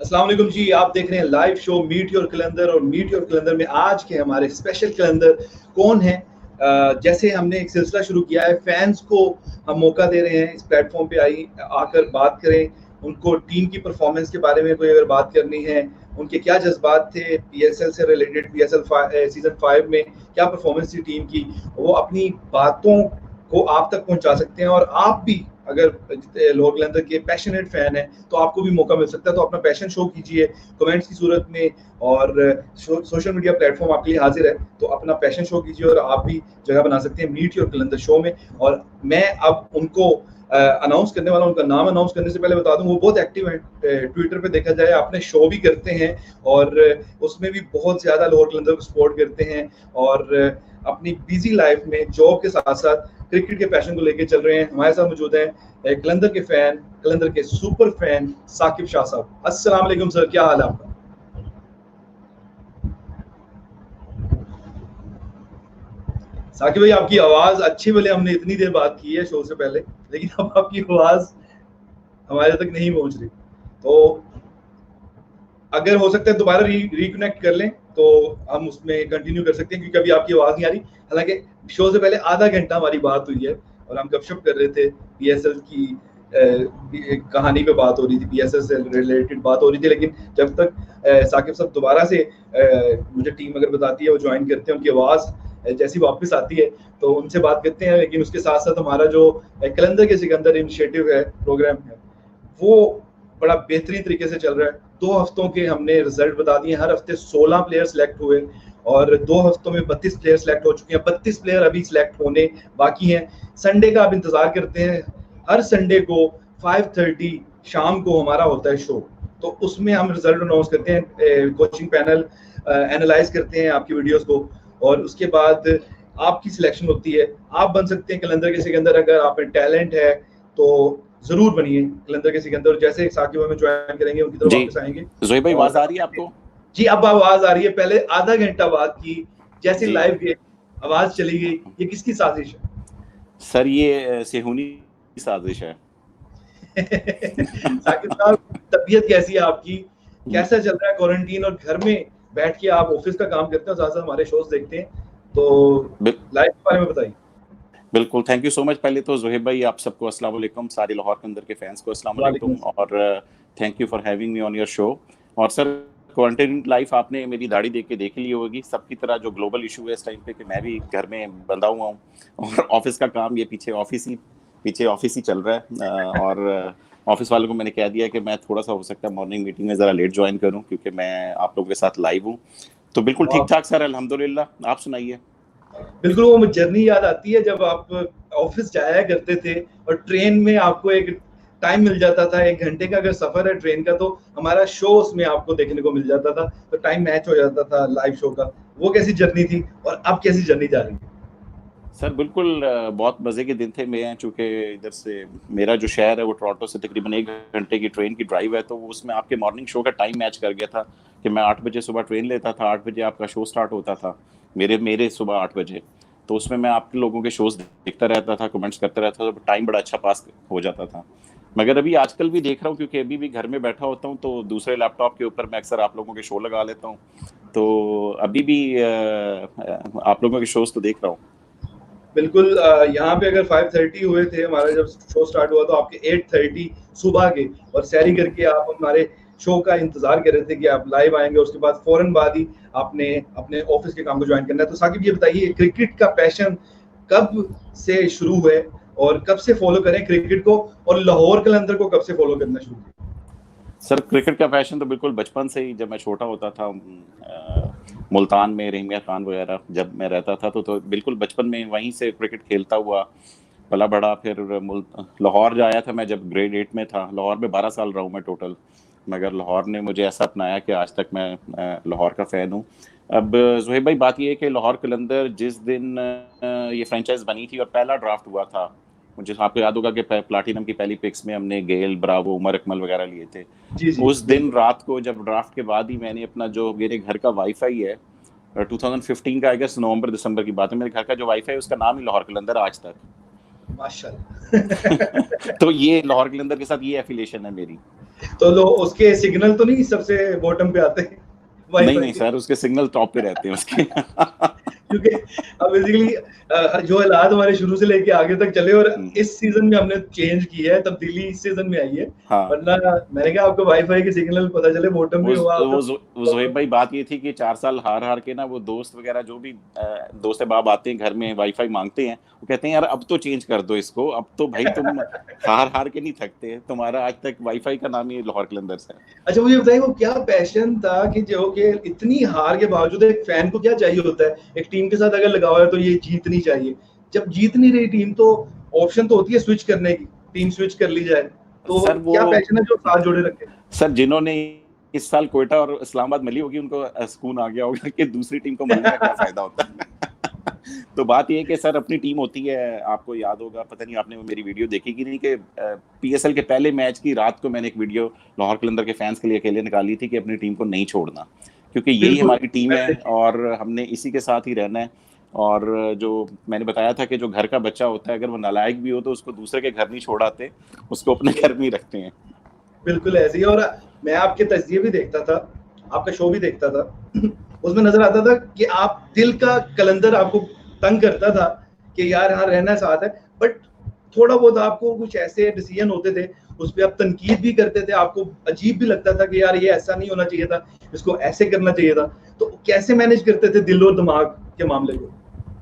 अस्सलाम वालेकुम जी। आप देख रहे हैं लाइव शो मीट योर कलंदर, और मीट योर कलंदर में आज के हमारे स्पेशल कलंदर कौन है। जैसे हमने एक सिलसिला शुरू किया है, फैंस को हम मौका दे रहे हैं इस प्लेटफॉर्म पे आकर बात करें, उनको टीम की परफॉर्मेंस के बारे में कोई अगर बात करनी है, उनके क्या जज्बात थे पीएसएल से रिलेटेड, पीएसएल सीजन 5 में क्या परफॉर्मेंस थी टीम की, वो अपनी बातों को आप तक पहुंचा सकते हैं। और आप भी अगर लाहौर कलंदर के पैशनेट फैन हैं तो आपको भी मौका मिल सकता है। तो अपना पैशन शो कीजिए कमेंट्स की सूरत में, और सोशल मीडिया प्लेटफॉर्म आपके लिए हाजिर है, तो अपना पैशन शो कीजिए और आप भी जगह बना सकते हैं मीट योर कलंदर शो में। और मैं अब उनको अनाउंस करने वाला, उनका नाम अनाउंस करने से पहले बता दूं, वो बहुत एक्टिव हैं ट्विटर पे, देखा जाए अपने शो भी करते हैं और उसमें भी बहुत ज्यादा लाहौर कलंदर को सपोर्ट करते हैं, और अपनी बिजी लाइफ में जॉब के साथ साथ क्रिकेट के पैशन को लेके चल रहे हैं। हमारे साथ मौजूद हैं कलंदर के फैन, कलंदर के सुपर फैन साकिब शाह साहब। अस्सलाम वालेकुम सर, क्या हाल है आपका? साकिब भाई, आपकी आवाज अच्छी, भले हमने इतनी देर बात की है शो से पहले, लेकिन अब आपकी आवाज हमारे तक नहीं पहुंच रही, तो अगर हो सकता है दोबारा रिकनेक्ट कर लें तो हम उसमें कंटिन्यू कर सकते हैं, क्योंकि अभी आपकी आवाज नहीं आ रही। हालांकि शो से पहले आधा घंटा हमारी बात हुई है और हम गपशप कर रहे थे, पीएसएल की कहानी पे बात हो रही थी, पीएसएल से रिलेटेड बात हो रही थी। लेकिन जब तक साकिब साहब दोबारा से मुझे टीम अगर बताती है, वो ज्वाइन करते हैं, उनकी आवाज जैसी वापस आती है तो उनसे बात करते हैं। लेकिन उसके साथ साथ हमारा जो कलंदर के सिकंदर इनिशिएटिव है, प्रोग्राम है, वो बड़ा बेहतरीन तरीके से चल रहा है। 2 हफ्तों के हमने रिजल्ट बता दिए, हर हफ्ते 16 प्लेयर सिलेक्ट हुए और 2 हफ्तों में 32 प्लेयर सिलेक्ट हो चुके हैं। 32 प्लेयर अभी सिलेक्ट होने बाकी हैं। संडे का आप इंतजार करते हैं, हर संडे को 5:30 शाम को हमारा होता है शो, तो उसमें हम रिजल्ट अनाउंस करते हैं, कोचिंग पैनल एनालाइज करते हैं आपकी वीडियोस को, और उसके बाद आपकी सिलेक्शन होती है। आप बन सकते हैं कलंदर के सिकंदर, अगर आप में टैलेंट है तो जरूर बनिए कलंदर के सिकंदर। जैसे साकिब में ज्वाइन करेंगे, उनकी तरफ वापस आएंगे। ज़ोहेब भाई, आवाज आ रही है आपको? जी, अब आवाज आ रही है। पहले आधा घंटा बात की, जैसे लाइव गए आवाज चली गई। ये किसकी साजिश है? सर, ये सेहूनी साजिश है। साकिब साहब, तबीयत कैसी है आपकी? कैसा चल रहा है क्वारंटीन? और घर में बैठ के आप ऑफिस का काम करते हो, साथ साथ हमारे शोज देखते हैं, तो लाइफ के बारे में बताइए। बिल्कुल, थैंक यू सो मच। पहले तो ज़ोहेब भाई, आप सबको अस्सलाम वालेकुम, सारे लाहौर कलंदर के फैंस को अस्सलाम वालेकुम, और thank you for having me on your show. और सर, क्वारंटाइन लाइफ आपने मेरी दाढ़ी देख के देख ली होगी। सबकी तरह जो ग्लोबल इशू है इस टाइम पे, कि मैं भी घर में बंधा हुआ हूँ और ऑफिस का काम, ये पीछे ऑफिस ही चल रहा है। और ऑफिस वालों को मैंने कह दिया कि मैं थोड़ा सा हो सकता है मॉर्निंग मीटिंग में ज़रा लेट ज्वाइन करूँ, क्योंकि मैं आप लोगों के साथ लाइव हूँ। तो बिल्कुल ठीक ठाक सर, अल्हम्दुलिल्लाह। आप सुनाइए। बिल्कुल, वो जर्नी याद आती है जब आप ऑफिस जाया करते थे और ट्रेन में आपको एक टाइम मिल जाता था, 1 घंटे का अगर सफर है ट्रेन का, तो हमारा शो उसमें आपको देखने को मिल जाता था, तो टाइम मैच हो जाता था लाइव शो का। वो कैसी जर्नी थी और अब कैसी जर्नी जा रही है? सर बिल्कुल, बहुत मज़े के दिन थे। मैं चूँकि इधर से, मेरा जो शहर है वो टोरंटो से तकरीबन 1 घंटे की ट्रेन की ड्राइव है, तो उसमें आपके मॉर्निंग शो का टाइम मैच कर गया था कि मैं 8 बजे सुबह ट्रेन लेता था, 8 बजे आपका शो स्टार्ट होता था, मेरे सुबह 8 बजे। तो उसमें मैं आप लोगों के शोज़ देखता रहता था, कमेंट्स करता रहता था, तो टाइम बड़ा अच्छा पास हो जाता था। मगर अभी आजकल भी देख रहा हूँ, क्योंकि अभी भी घर में बैठा होता हूँ, तो दूसरे लैपटॉप के ऊपर मैं अक्सर आप लोगों के शो लगा लेता हूँ। तो अभी भी आप लोगों के शोज़ तो देख रहा हूँ। बिल्कुल, यहाँ पे अगर 5:30 हुए थे हमारा जब शो स्टार्ट हुआ, तो आपके 8:30 सुबह के, और सैरी करके आप हमारे शो का इंतजार कर रहे थे कि आप लाइव आएंगे। उसके बाद फौरन बाद ही आपने अपने ऑफिस के काम को ज्वाइन करना है। तो साकिब, ये बताइए, क्रिकेट का पैशन कब से शुरू हुए और कब से फॉलो करें क्रिकेट को, और लाहौर कलंदर को कब से फॉलो करना शुरू किया? सर, क्रिकेट का पैशन तो बिल्कुल बचपन से ही, जब मैं छोटा होता था, मुल्तान में रहीमिया खान वगैरह जब मैं रहता था, तो बिल्कुल बचपन में वहीं से क्रिकेट खेलता हुआ पला बड़ा। फिर लाहौर जाया था मैं जब ग्रेड 8 में था। लाहौर में 12 साल रहा हूँ मैं टोटल, मगर लाहौर ने मुझे ऐसा अपनाया कि आज तक मैं लाहौर का फ़ैन हूँ। अब ज़ोहेब भाई, बात ये है कि लाहौर कलंदर जिस दिन ये फ्रेंचाइज बनी थी और पहला ड्राफ्ट हुआ था, मुझे आपको याद होगा कि प्लाटिनम की पहली पिक्स में हमने गेल, ब्रावो, उमर अकमल वगैरह लिए थे। उस दिन रात को, जब ड्राफ्ट के बाद ही, मैंने अपना, जो मेरे घर का वाईफाई है, 2015 का आई गेस नवंबर दिसंबर की बात है, मेरे घर का जो वाईफाई है उसका नाम ही लाहौर कलंदर आज तक। माशाल्लाह। तो ये लाहौर कलंदर के साथ ये एफिलिएशन है मेरी। तो लो उसके सिग्नल तो नहीं सबसे बॉटम पे आते हैं? नहीं सर, उसके सिग्नल टॉप पे रहते हैं उसके। क्योंकि अब बेसिकली जो हालात हमारे शुरू से लेके आगे तक चले और इस सीजन में हमने चेंज किया है, तब्दीली इस सीजन में आई है। हाँ। वरना मैंने कहा आपको वाईफाई के सिग्नल पता चले बॉटम में हुआ वो ज़ोहेब भाई, बात ये थी कि 4 साल हार के ना वो दोस्त वगैरह जो भी दोस्त बाब आते हैं घर में वाईफाई मांगते हैं, वो कहते हैं यार अब तो चेंज कर दो इसको, अब तो भाई तुम हार के नहीं थकते, तुम्हारा आज तक वाईफाई का नाम ही लाहौर कलंदर्स है। अच्छा मुझे बताइए वो क्या पैशन था कि जो कि इतनी हार के बावजूद एक फैन को क्या चाहिए होता है, एक टीम के साथ अगर लगाव है तो ये जीतनी चाहिए, जब जीत नहीं रही टीम तो ऑप्शन तो होती है स्विच करने की, टीम स्विच कर ली जाए, तो सर क्या पैशन है जो साथ जोड़े रखे? सर जिन्होंने इस साल कोयटा और इस्लामाबाद मिली होगी उनको सुकून आ गया होगा कि दूसरी टीम को मिलने का क्या फायदा होता है। तो बात ये है कि सर अपनी टीम होती है, आपको याद होगा, पता नहीं आपने मेरी वीडियो देखी कि नहीं, कि पीएसएल के पहले मैच की रात को मैंने एक वीडियो लाहौर कलंदर के फैंस के लिए अकेले निकाली थी कि अपनी टीम को नहीं छोड़ना, क्योंकि यही हमारी टीम है और हमने इसी के साथ ही रहना है। और जो मैंने बताया था कि जो घर का बच्चा होता है अगर वो नालायक भी हो तो उसको दूसरे के घर नहीं छोड़ाते, उसको अपने घर में ही रखते हैं। बिल्कुल ऐसे ही। और मैं आपके तस्वीर भी देखता था, आपका शो भी देखता था, उसमें नजर आता था कि आप दिल का कलंदर आपको तंग करता था कि यार यहाँ रहना साथ है, बट थोड़ा बहुत आपको कुछ ऐसे डिसीजन होते थे उस पर आप तनकीद भी करते थे, आपको अजीब भी लगता था कि यार ये ऐसा नहीं होना चाहिए था, इसको ऐसे करना चाहिए था, तो कैसे मैनेज करते थे दिल और दिमाग के मामले को?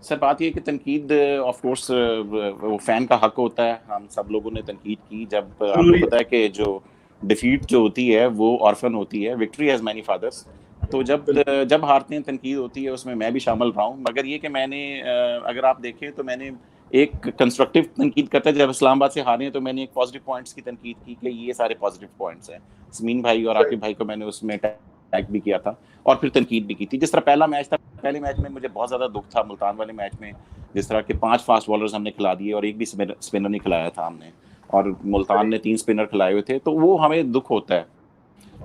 सर बात ये कि तनकीद ऑफ कोर्स वो फैन का हक होता है, हम सब लोगों ने तनकीद की। जब आपको पता है कि जो डिफीट जो होती है वो ऑर्फन होती है, विक्ट्री हैज मैनी फादर्स, तो जब हारते हैं तनकीद होती है, उसमें मैं भी शामिल रहा हूँ। मगर ये कि मैंने अगर आप देखें तो मैंने एक कंस्ट्रक्टिव तनकीद करता है, जब इस्लामाबाद से हारे हैं तो मैंने एक पॉजिटिव पॉइंट्स की तनकीद की कि ये सारे पॉजिटिव पॉइंट्स हैं। समीन भाई और आकिब भाई को मैंने उसमें टैग भी किया था और फिर तनकीद भी की थी। जिस तरह पहला मैच था, पहले मैच में मुझे बहुत ज़्यादा दुख था मुल्तान वाले मैच में, जिस तरह के 5 फास्ट बॉलर्स हमने खिला दिए और एक भी स्पिनर नहीं खिलाया था हमने, और मुल्तान ने 3 स्पिनर खिलाए हुए थे, तो वो हमें दुख होता है,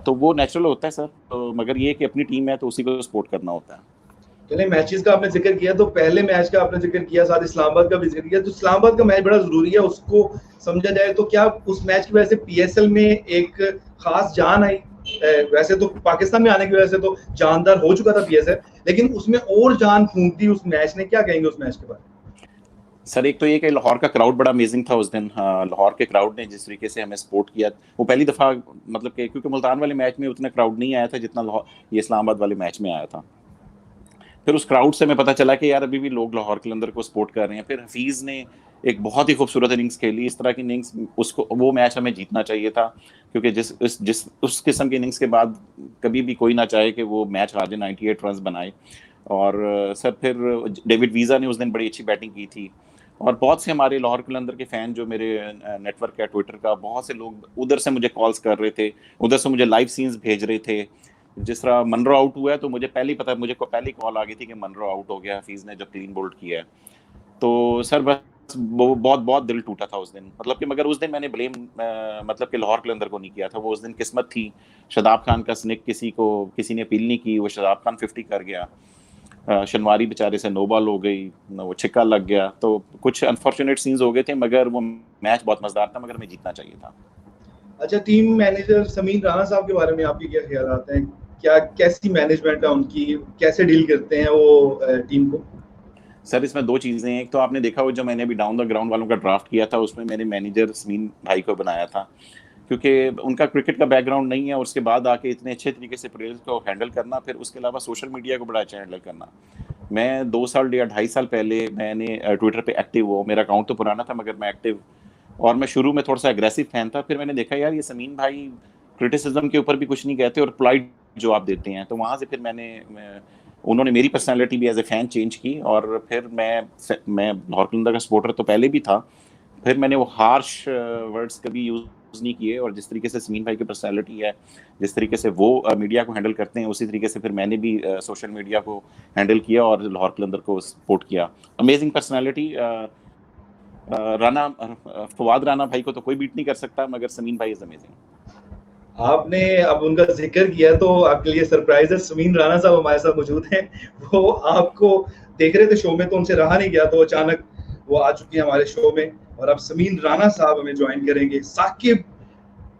तो वो नेचुरल होता है सर। तो मगर ये कि अपनी टीम है तो उसी को सपोर्ट करना होता है। चलिए मैचेस का आपने जिक्र किया, तो पहले मैच का आपने जिक्र किया, साथ इस्लामाबाद का भी जिक्र किया, तो इस्लामाबाद का मैच बड़ा जरूरी है, उसको समझा जाए तो क्या उस मैच की वजह से पीएसएल में एक खास जान आई? वैसे तो पाकिस्तान में आने की वजह से तो जानदार हो चुका था पीएसएल, लेकिन उसमें और जान फूंक दी उस मैच ने, क्या कहेंगे उस मैच के बारे में? सर एक तो ये कि लाहौर का क्राउड बड़ा अमेजिंग था उस दिन। लाहौर के क्राउड ने जिस तरीके से हमें सपोर्ट किया, वो पहली दफ़ा, मतलब कि क्योंकि मुल्तान वाले मैच में उतना क्राउड नहीं आया था जितना ये इस्लामाबाद वाले मैच में आया था। फिर उस क्राउड से हमें पता चला कि यार अभी भी लोग लाहौर कलंदर को सपोर्ट कर रहे हैं। फिर हफीज़ ने एक बहुत ही खूबसूरत इनिंग्स खेली, इस तरह की इनिंग्स, उसको वो मैच हमें जीतना चाहिए था, क्योंकि जिस उस किस्म की इनिंग्स के बाद कभी भी कोई ना चाहे कि वो मैच हारे, 98 रन बनाए। और सर फिर डेविड वीज़ा ने उस दिन बड़ी अच्छी बैटिंग की थी, और बहुत से हमारे लाहौर कलंदर के फ़ैन जो मेरे नेटवर्क है ट्विटर का, बहुत से लोग उधर से मुझे कॉल्स कर रहे थे, उधर से मुझे लाइव सीन्स भेज रहे थे। जिस तरह मनरो आउट हुआ है तो मुझे पहले ही पता, मुझे पहले कॉल आ गई थी कि मनरो आउट हो गया, हफीज़ ने जब क्लीन बोल्ड किया है। तो सर बस वो बहुत बहुत दिल टूटा था उस दिन, मतलब कि मगर उस दिन मैंने ब्लेम मतलब कि लाहौर कलंदर को नहीं किया था, वो उस दिन किस्मत थी। शदाब खान का स्निक किसी ने अपील नहीं की, वो शदाब खान 50 कर गया, शनवारी बेचारे से नो बॉल हो गई, वो छिक्का लग गया, तो कुछ अनफॉर्चुनेट सीन्स हो गए थे, मगर वो मैच बहुत मजेदार था, मगर हमें जीतना चाहिए था। अच्छा, टीम मैनेजर समीन राणा साहब के बारे में आपके क्या ख्याल हैं? क्या कैसी मैनेजमेंट है उनकी, कैसे डील करते हैं वो टीम को? सर इसमें 2 चीज़ें हैं। एक तो आपने देखा हो जो मैंने अभी डाउन द ग्राउंड वालों का ड्राफ्ट किया था, उसमें मैंने मैनेजर समीन भाई को बनाया था, क्योंकि उनका क्रिकेट का बैकग्राउंड नहीं है, और उसके बाद आके इतने अच्छे तरीके से प्लेयर्स को हैंडल करना, फिर उसके अलावा सोशल मीडिया को बड़ा अच्छा हैंडल करना। मैं 2 साल या 2.5 साल पहले मैंने ट्विटर पे एक्टिव हुआ, मेरा अकाउंट तो पुराना था मगर मैं एक्टिव, और मैं शुरू में थोड़ा सा एग्रेसिव फैन था। फिर मैंने देखा यार ये समीन भाई क्रिटिसिज्म के ऊपर भी कुछ नहीं कहते और पोलाइट जवाब देते हैं, तो वहाँ से फिर उन्होंने मेरी पर्सनालिटी भी एज ए फैन चेंज की, और फिर मैं लाहौर कलंदर का सपोर्टर तो पहले भी था, फिर मैंने वो हार्श वर्ड्स कभी यूज़ नहीं किए, और जिस तरीके से समीन भाई की पर्सनालिटी है, जिस तरीके से वो मीडिया को हैंडल करते हैं, उसी तरीके से फिर मैंने भी सोशल मीडिया को हैंडल किया और लाहौर कलंदर को सपोर्ट किया। Amazing personality. फवाद राना भाई को तो कोई बीट नहीं कर सकता, मगर समीन भाई इज अमेजिंग। आपने अब उनका जिक्र किया तो आपके लिए सरप्राइज है, समीन राणा साहब हमारे साथ मौजूद हैं। वो आपको देख रहे थे शो में तो उनसे रहा नहीं गया, तो अचानक वो आ चुकी है हमारे शो में, और अब समीन राणा साहब हमें ज्वाइन करेंगे। साकिब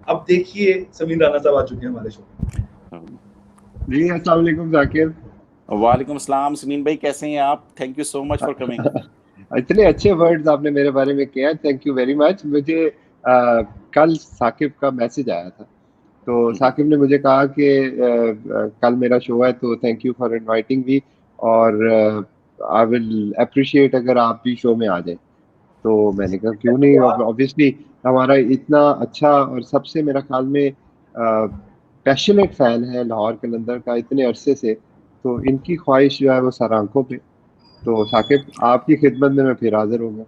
अब देखिए समीर राणा साहब आ चुके हैं हमारे शो में। जी अस्सलाम वालेकुम जाकिर। वालेकुम अस्सलाम समीन भाई, कैसे हैं आप? Thank you so much for coming. इतने अच्छे वर्ड्स आपने मेरे बारे में किया, थैंक यू वेरी मच। मुझे कल साकिब का मैसेज आया था, तो साकिब ने मुझे कहा कि कल मेरा शो है तो thank you for inviting me, और आई विल अप्रिशिएट अगर आप भी शो में आ जाए। तो मैंने कहा क्यों नहीं, ऑब्वियसली हमारा इतना अच्छा और सबसे मेरा ख्याल में पैशनेट फैन है लाहौर कलंदर का इतने अरसे से, तो इनकी ख्वाहिश जो है वो सर आंखों पे। तो साकिब आपकी खिदमत में मैं फिर हाजिर हूँ।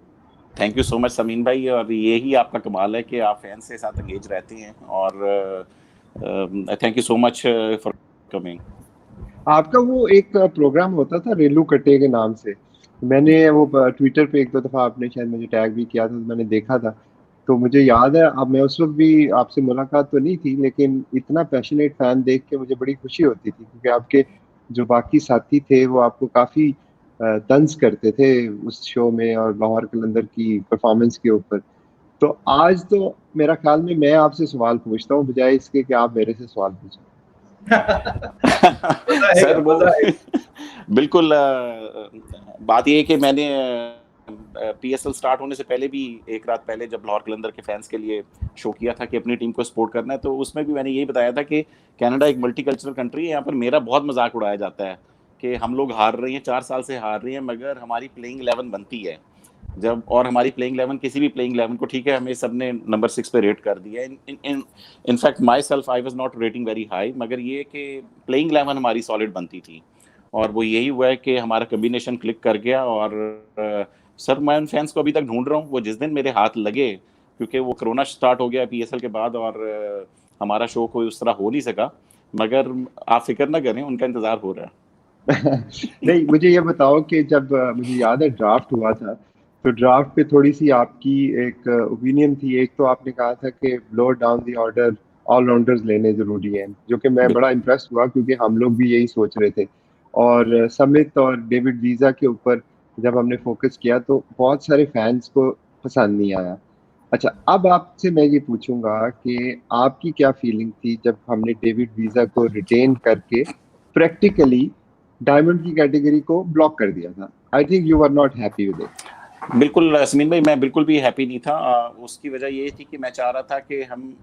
Thank you so much Sameen भाई, और यही आपका कमाल है कि आप फैंस के साथ एंगेज रहते हैं, और thank you so much for coming. आपका वो एक प्रोग्राम होता था रेलू कट्टे के नाम से, मैंने वो ट्विटर पे एक दो दफा आपने शायद मुझे टैग भी किया था, तो मैंने देखा था। तो मुझे याद है, अब मैं उस वक्त भी आपसे मुलाकात तो नहीं थी, लेकिन इतना पैशनेट फैन देख के मुझे बड़ी खुशी होती थी, क्योंकि आपके जो बाकी साथी थे वो आपको काफी तंज करते थे उस शो में और लाहौर कलंदर की परफॉर्मेंस के ऊपर। तो आज तो मेरा ख्याल में मैं आपसे सवाल पूछता हूँ बजाय इसके कि आप मेरे से सवाल पूछें। सर वो बिल्कुल बात ये है कि मैंने पीएसएल स्टार्ट होने से पहले भी एक रात पहले जब लाहौर कलंदर के फैंस के लिए शो किया था कि अपनी टीम को सपोर्ट करना है, तो उसमें भी मैंने यही बताया था कि कनाडा एक मल्टीकल्चरल कंट्री है, यहाँ पर मेरा बहुत मजाक उड़ाया जाता है कि हम लोग हार रहे हैं, 4 साल से हार रहे हैं, मगर हमारी प्लेइंग 11 बनती है जब, और हमारी प्लेइंग 11 किसी भी प्लेइंग 11 को, ठीक है, हमें सबने नंबर 6 पे रेट कर दिया है। In fact my self I was not rating very high, मगर ये कि प्लेइंग 11 हमारी सॉलिड बनती थी, और वो यही हुआ है कि हमारा कम्बिनेशन क्लिक कर गया। और सर मैं उन फैंस को अभी तक ढूंढ रहा हूँ, वो जिस दिन मेरे हाथ लगे, क्योंकि वो कोरोना स्टार्ट हो गया पीएसएल के बाद, और हमारा शो कोई उस तरह हो नहीं सका, मगर आप फिक्र ना करें, उनका इंतजार हो रहा है। नहीं, मुझे ये बताओ कि जब मुझे याद है ड्राफ्ट हुआ था, तो ड्राफ्ट पे थोड़ी सी आपकी एक ओपिनियन थी। एक तो आपने कहा था कि blow down the order, allrounders लेने जरूरी हैं, जो कि मैं बड़ा इम्प्रेस हुआ, क्योंकि हम लोग भी यही सोच रहे थे। और समित और डेविड वीजा के ऊपर जब हमने फोकस किया तो बहुत सारे फैंस को पसंद नहीं आया। अच्छा, अब आपसे मैं ये पूछूंगा कि आपकी क्या फीलिंग थी जब हमने डेविड वीजा को रिटेन करके प्रैक्टिकली डायमंड की कैटेगरी को ब्लॉक कर दिया था। I think you are not happy with it. बिल्कुल समीन भाई, मैं बिल्कुल भी हैप्पी नहीं था। उसकी वजह ये थी कि मैं चाह रहा था कि हम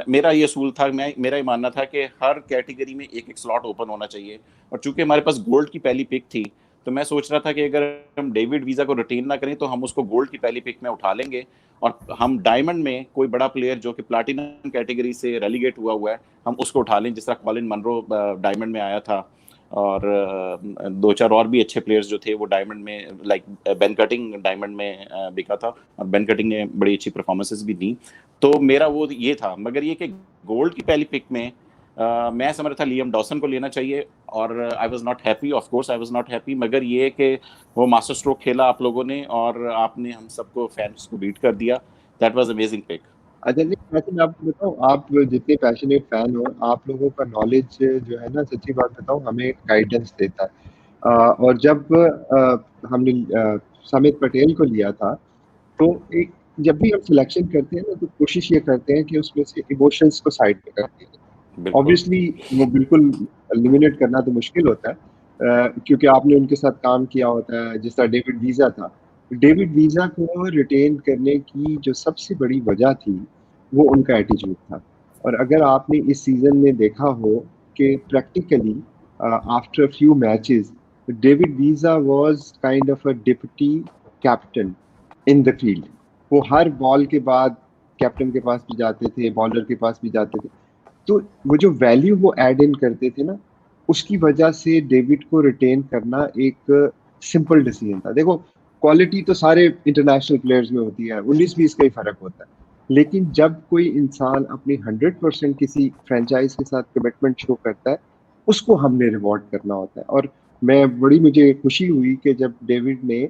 मेरा ये असूल था, मेरा ये मानना था कि हर कैटेगरी में एक एक स्लॉट ओपन होना चाहिए, और चूंकि हमारे पास गोल्ड की पहली पिक थी, तो मैं सोच रहा था कि अगर हम डेविड वीजा को रिटेन ना करें तो हम उसको गोल्ड की पहली पिक में उठा लेंगे, और हम डायमंड में कोई बड़ा प्लेयर जो कि प्लैटिनम कैटेगरी से रेलीगेट हुआ है, हम उसको उठा लें, जिस तरह कॉलिन मनरो डायमंड में आया था, और 2-4 और भी अच्छे प्लेयर्स जो थे वो डायमंड में, लाइक बेन कटिंग डायमंड में बिका था, और बेन कटिंग ने बड़ी अच्छी परफॉर्मेंसेस भी दी। तो मेरा वो ये था, मगर ये कि गोल्ड की पहली पिक में मैं समझ रहा था लियम डॉसन को लेना चाहिए, और आई was not happy, of course I was not happy, मगर ये कि वो मास्टर स्ट्रोक खेला आप लोगों ने, और आपने हम सबको फैंस को बीट कर दिया। That was amazing pick. अच्छा, नहीं वैसे मैं आपको बताऊँ, आप जितने पैशनेट फैन हो, आप लोगों का नॉलेज जो है ना, सच्ची बात बताऊँ, हमें गाइडेंस देता है। और जब हमने समित पटेल को लिया था, तो एक जब भी हम सिलेक्शन करते हैं ना, तो कोशिश ये करते हैं कि उसमें से इमोशंस को साइड पे कर दिया। ऑब्वियसली वो बिल्कुल एलिमिनेट करना तो मुश्किल होता है, क्योंकि आपने उनके साथ काम किया होता है, जिस तरह डेविड वीजा था। डेविड वीजा को रिटेन करने की जो सबसे बड़ी वजह थी वो उनका एटीट्यूड था। और अगर आपने इस सीजन में देखा हो कि practically after few matches David visa was kind of a deputy captain in the field. वो हर बॉल के बाद कैप्टन के पास भी जाते थे, बॉलर के पास भी जाते थे। तो वो जो वैल्यू वो ऐड इन करते थे ना, उसकी वजह से डेविड को रिटेन करना एक सिंपल डिसीजन था। देखो, क्वालिटी तो सारे इंटरनेशनल प्लेयर्स में होती है, 19-20 का ही फर्क होता है, लेकिन जब कोई इंसान अपनी 100% किसी फ्रेंचाइज के साथ कमिटमेंट शो करता है, उसको हमने रिवॉर्ड करना होता है। और मुझे खुशी हुई कि जब डेविड ने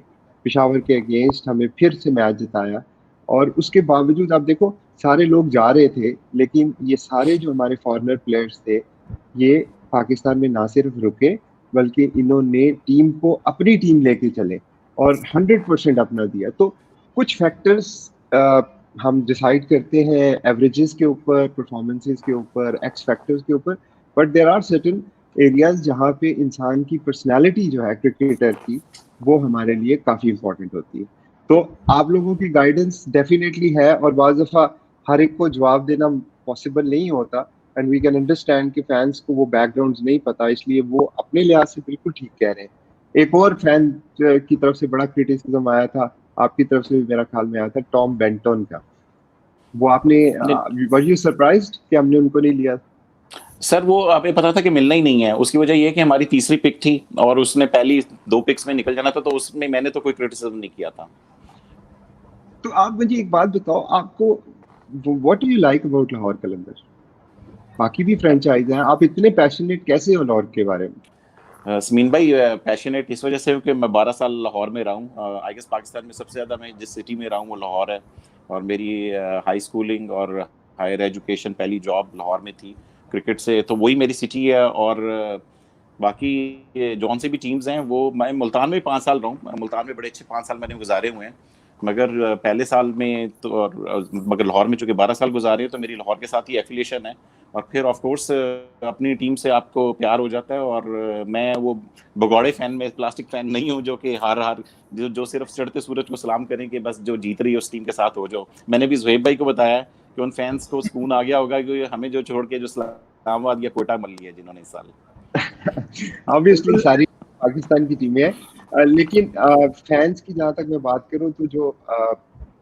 पिशावर के अगेंस्ट हमें फिर से मैच जिताया, और उसके बावजूद आप देखो सारे लोग जा रहे थे, लेकिन ये सारे जो हमारे फॉरेनर प्लेयर्स थे, ये पाकिस्तान में ना सिर्फ रुके, बल्कि इन्होंने टीम को अपनी टीम लेके चले और 100% अपना दिया। तो कुछ फैक्टर्स हम डिसाइड करते हैं एवरेजेस के ऊपर, परफॉर्मेंसेस के ऊपर, एक्स फैक्टर्स के ऊपर, but there are certain areas जहाँ पे इंसान की पर्सनालिटी जो है क्रिकेटर की, वो हमारे लिए काफ़ी इंपॉर्टेंट होती है। तो आप लोगों की गाइडेंस डेफिनेटली है, और बाज़ दफ़ा हर एक को जवाब देना पॉसिबल नहीं होता, एंड वी कैन अंडरस्टैंड कि फैंस को वो बैकग्राउंड्स नहीं पता, इसलिए वो अपने लिहाज से बिल्कुल ठीक कह रहे हैं। एक और फैन की तरफ से बड़ा क्रिटिसिज्म आया था, आपकी तरफ से भी मेरा ख्याल में आया था, टॉम बेंटन का। वो आपने वर यू सरप्राइज्ड कि हमने उनको नहीं लिया? सर वो हमें पता था कि मिलना ही नहीं है। उसकी वजह ये है कि हमारी तीसरी पिक थी और उसने पहली 2 पिक्स में निकल जाना था, तो उसमें मैंने तो कोई क्रिटिसिज्म नहीं किया था। तो आप मुझे एक बात बताओ, आपको what do you like about Lahore Qalandar? बाकी भी फ्रेंचाइज हैं, आप इतने पैशनेट कैसे हो लाहौर के बारे में? समीन भाई पैशनेट इस वजह से हूँ कि मैं 12 साल लाहौर में रहा हूँ। आई गेस पाकिस्तान में सबसे ज़्यादा मैं जिस सिटी में रहा हूँ वो लाहौर है, और मेरी हाई स्कूलिंग और हायर एजुकेशन, पहली जॉब लाहौर में थी क्रिकेट से, तो वही मेरी सिटी है। और बाकी जौन से भी टीम्स हैं वो, मैं मुल्तान में 5 साल रहा हूँ, मुल्तान में बड़े अच्छे 5 साल मैंने गुजारे हुए हैं, मगर पहले साल में तो, और मगर लाहौर में चूँकि 12 साल गुजारे हैं, तो मेरी लाहौर के साथ ही एफिलिएशन है। और फिर ऑफ कोर्स अपनी टीम से आपको प्यार हो जाता है, और मैं वो भगौड़े फैन में, प्लास्टिक फैन नहीं हूँ जो कि हार जो सिर्फ चढ़ते सूरज को सलाम करें कि बस जो जीत रही है उस टीम के साथ हो जाओ। मैंने भी ज़ुहैब भाई को बताया कि उन फैंस को सुकून आ गया होगा कि हमें जो छोड़ के जो इस्लामाबाद या कोटा मल लिया जिन्होंने इस साल। ऑब्वियसली सारी पाकिस्तान की टीमें हैं, लेकिन फैंस की जहाँ तक मैं बात करूँ तो जो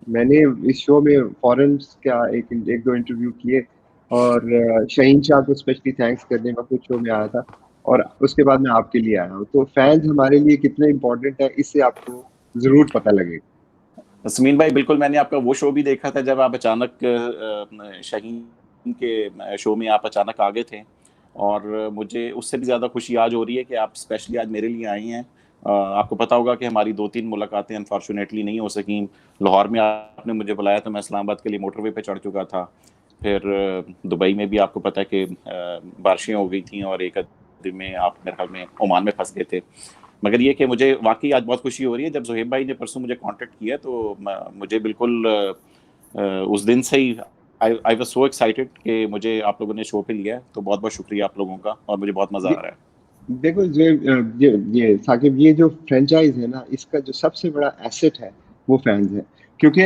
मैंने इस शो में फॉरेन का एक दो इंटरव्यू किए, और शहीन शाह को स्पेशली थैंक्स करने का कुछ शो में आया था, और उसके बाद मैं आपके लिए आया हूँ। तो फैंस हमारे लिए कितने इम्पोर्टेंट है, इससे आपको जरूर पता लगेगा। समीन भाई बिल्कुल, मैंने आपका वो शो भी देखा था जब आप अचानक शहीन के शो में आप अचानक आ गए थे, और मुझे उससे भी ज़्यादा खुशी आज हो रही है कि आप स्पेशली आज मेरे लिए आई हैं। आपको पता होगा कि हमारी 2-3 मुलाकातें अनफॉर्चुनेटली नहीं हो सकी। लाहौर में आपने मुझे बुलाया तो मैं इस्लामाबाद के लिए मोटरवे पे चढ़ चुका था। फिर दुबई में भी आपको पता है कि बारिशें हो गई थी, और एक दिन में आप मेरे ख्याल में ओमान में फंस गए थे। मगर ये कि मुझे वाकई आज बहुत खुशी हो रही है, जब ज़ुहैब भाई ने परसों मुझे कांटेक्ट किया तो मुझे बिल्कुल उस दिन से ही आई वाज सो एक्साइटेड कि मुझे आप लोगों ने शो पे लिया है। तो बहुत बहुत शुक्रिया आप लोगों का, और मुझे बहुत मज़ा आ रहा है। देखो ये साकिब, ये जो फ्रेंचाइज है ना, इसका जो सबसे बड़ा एसेट है वो फैंस है, क्योंकि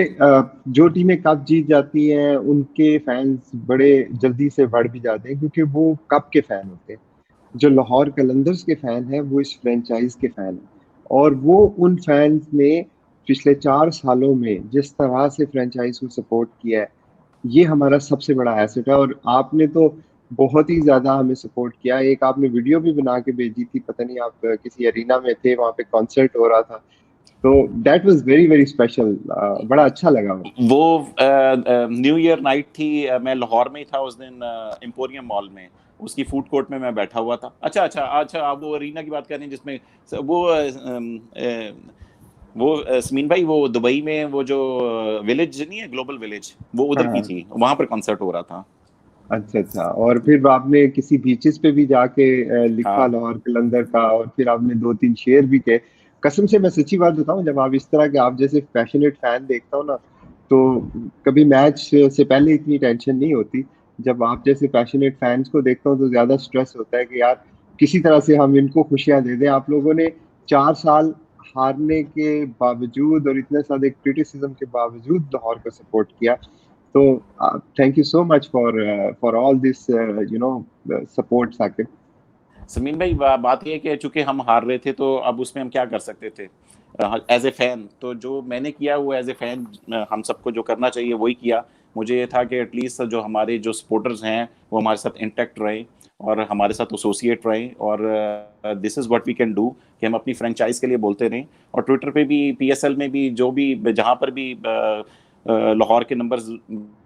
जो टीमें कप जीत जाती हैं उनके फैंस बड़े जल्दी से बढ़ भी जाते हैं, क्योंकि वो कप के फैन होते हैं। जो लाहौर कलंदर्स के फैन हैं वो इस फ्रेंचाइज के फैन हैं, और वो उन फैंस ने पिछले 4 सालों में जिस तरह से फ्रेंचाइज को सपोर्ट किया है, ये हमारा सबसे बड़ा एसेट है। और आपने तो बहुत ही ज्यादा हमें सपोर्ट किया। एक आपने वीडियो भी बना के भेजी थी, पता नहीं आप किसी अरीना में थे, वहां पे कॉन्सर्ट हो रहा था, तो that was very very special, बड़ा अच्छा लगा वो न्यू ईयर नाइट थी, मैं लाहौर में ही था उस दिन, एम्पोरियम मॉल में, उसकी फूड कोर्ट में मैं बैठा हुआ था। अच्छा आप वो अरीना की बात कर रहे हैं जिसमें वो समीन भाई, वो दुबई में वो जो विलेज नहीं है, ग्लोबल विलेज, वो उधर की थी, वहां पर कॉन्सर्ट हो रहा था। अच्छा। और फिर आपने किसी बीचेस पे भी जाके लिखा हाँ लाहौर कलंदर का, और फिर आपने 2-3 शेर भी किए। कसम से मैं सच्ची बात बताऊं, जब आप इस तरह के, आप जैसे पैशनेट फैन देखता हूं ना, तो कभी मैच से पहले इतनी टेंशन नहीं होती। जब आप जैसे पैशनेट फैंस को देखता हूं तो ज्यादा स्ट्रेस होता है कि यार किसी तरह से हम इनको खुशियां दे दें। आप लोगों ने 4 साल हारने के बावजूद और इतने सारे क्रिटिसिज्म के बावजूद लाहौर को सपोर्ट किया। So thank you so much for all this support, Saqib. Sameen भाई, बात ये है कि चूंकि हम हार रहे थे तो अब उसमें हम क्या कर सकते थे एज ए फैन। तो जो मैंने किया वो एज ए फैन हम सबको जो करना चाहिए वही किया। मुझे ये था कि एटलीस्ट जो हमारे जो सपोर्टर्स हैं वो हमारे साथ इंटैक्ट रहें और हमारे साथ एसोसिएट रहें, और this is what we can do कि हम अपनी फ्रेंचाइज के लिए बोलते रहें। और ट्विटर पे भी, पीएसएल में भी, जो भी जहाँ पर भी लाहौर के नंबर्स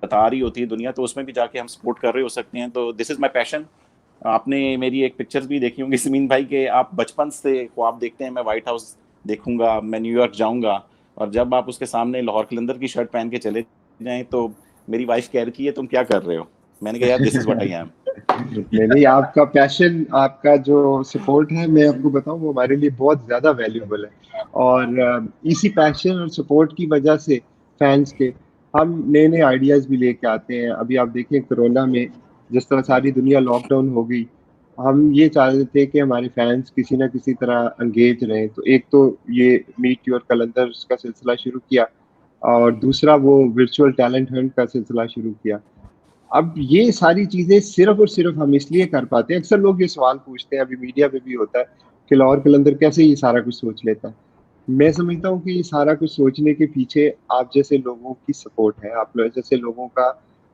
बता रही होती है दुनिया, तो उसमें भी जाके हम सपोर्ट कर रहे हो सकते हैं। तो दिस इज़ माई पैशन। आपने मेरी एक पिक्चर्स भी देखी होंगी समीन भाई के, आप बचपन से ख्वाब देखते हैं मैं व्हाइट हाउस देखूंगा, मैं न्यूयॉर्क जाऊंगा, और जब आप उसके सामने लाहौर कलंदर की शर्ट पहन के चले जाएं तो मेरी वाइफ कह रही है तुम क्या कर रहे हो। मैंने कहा यार this is what I am. नहीं, आपका पैशन, आपका जो सपोर्ट है, मैं आपको बताऊं, वो हमारे लिए बहुत ज्यादा वैल्यूबल है। और इसी पैशन और सपोर्ट की वजह से फैंस के हम नए नए आइडियाज भी लेके आते हैं। अभी आप देखें कोरोना में जिस तरह सारी दुनिया लॉकडाउन हो गई, हम ये चाह रहे थे कि हमारे फैंस किसी ना किसी तरह एंगेज रहें। तो एक तो ये मीट योर कलंदर्स का सिलसिला शुरू किया, और दूसरा वो वर्चुअल टैलेंट हंट का सिलसिला शुरू किया। अब ये सारी चीजें सिर्फ और सिर्फ हम इसलिए कर पाते हैं। अक्सर लोग ये सवाल पूछते हैं, अभी मीडिया पे भी होता है कि लाहौर कलंदर कैसे ये सारा कुछ सोच लेता है। मैं समझता हूँ कि ये सारा कुछ सोचने के पीछे आप जैसे लोगों की सपोर्ट है, आप लोग जैसे लोगों का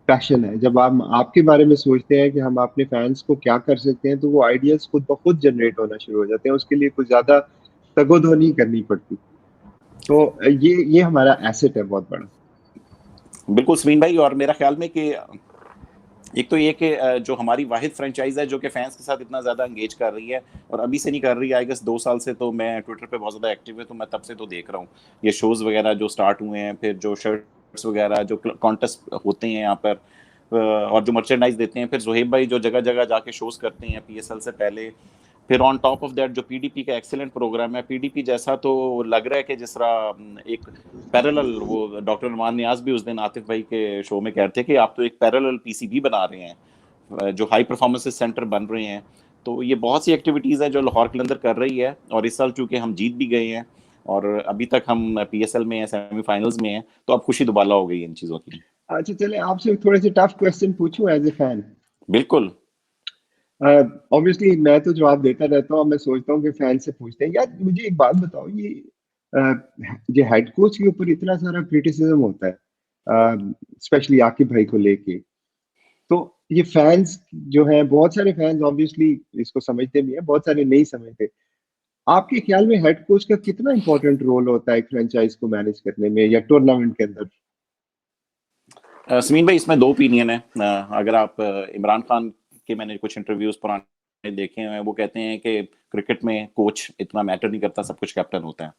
पैशन है। जब आप आपके बारे में सोचते हैं कि हम अपने फैंस को क्या कर सकते हैं, तो वो आइडियाज खुद ब खुद जनरेट होना शुरू हो जाते हैं। उसके लिए कुछ ज्यादा तगोदो नहीं करनी पड़ती। तो ये हमारा एसेट है बहुत बड़ा। बिल्कुल समीन भाई, और मेरा ख्याल में कि एक तो ये कि जो हमारी वाहिद फ्रेंचाइज है जो कि फैंस के साथ इतना ज़्यादा एंगेज कर रही है, और अभी से नहीं कर रही है, आई गेस 2 साल से तो मैं ट्विटर पे बहुत ज़्यादा एक्टिव है, तो मैं तब से तो देख रहा हूँ ये शोज़ वगैरह जो स्टार्ट हुए हैं, फिर जो शर्ट्स वगैरह जो कॉन्टेस्ट होते हैं यहाँ पर, और जो मर्चेंडाइज देते हैं, फिर जोहेब भाई जो जगह जगह जाके शोज़ करते हैं PSL से पहले, फिर ऑन टॉप ऑफ दैट जो PDP का एक्सीलेंट प्रोग्राम है, PDP जैसा तो लग रहा है कि जिस तरह एक पैरेलल, वो डॉक्टर नुमान नियाज भी उस दिन आतिफ भाई के शो में कह रहे थे कि आप तो एक पैरेलल PCB बना रहे हैं, जो हाई परफॉर्मेंस सेंटर बन रहे हैं। तो ये बहुत सी एक्टिविटीज़ हैं जो लाहौर कलंदर कर रही है, और इस साल चूंकि हम जीत भी गए हैं और अभी तक हम PSL में हैं, सेमीफाइनल्स में हैं, तो अब खुशी दुबाला हो गई इन चीज़ों की। अच्छा, चले आपसे थोड़े से टफ क्वेश्चन पूछूं एज ए फैन। बिल्कुल। ऑब्वियसली मैं तो जवाब देता रहता हूँ, मैं सोचता हूँ कि फैन से पूछते हैं। यार मुझे एक बात बताओ, ये हेड कोच के ऊपर इतना सारा क्रिटिसिज्म होता है, स्पेशली आकिब भाई को लेके। तो ये फैंस जो है, बहुत सारे फैंस ऑब्वियसली इसको समझते भी है, बहुत सारे नहीं समझते। आपके ख्याल में हेड कोच का कितना इंपॉर्टेंट रोल होता है फ्रेंचाइज को मैनेज करने में या टूर्नामेंट के अंदर? समीन भाई, इसमें दो ओपिनियन है। अगर आप इमरान खान के, मैंने कुछ इंटरव्यूज पुराने देखे हैं, वो कहते हैं कि क्रिकेट में कोच इतना मैटर नहीं करता, सब कुछ कैप्टन होता है।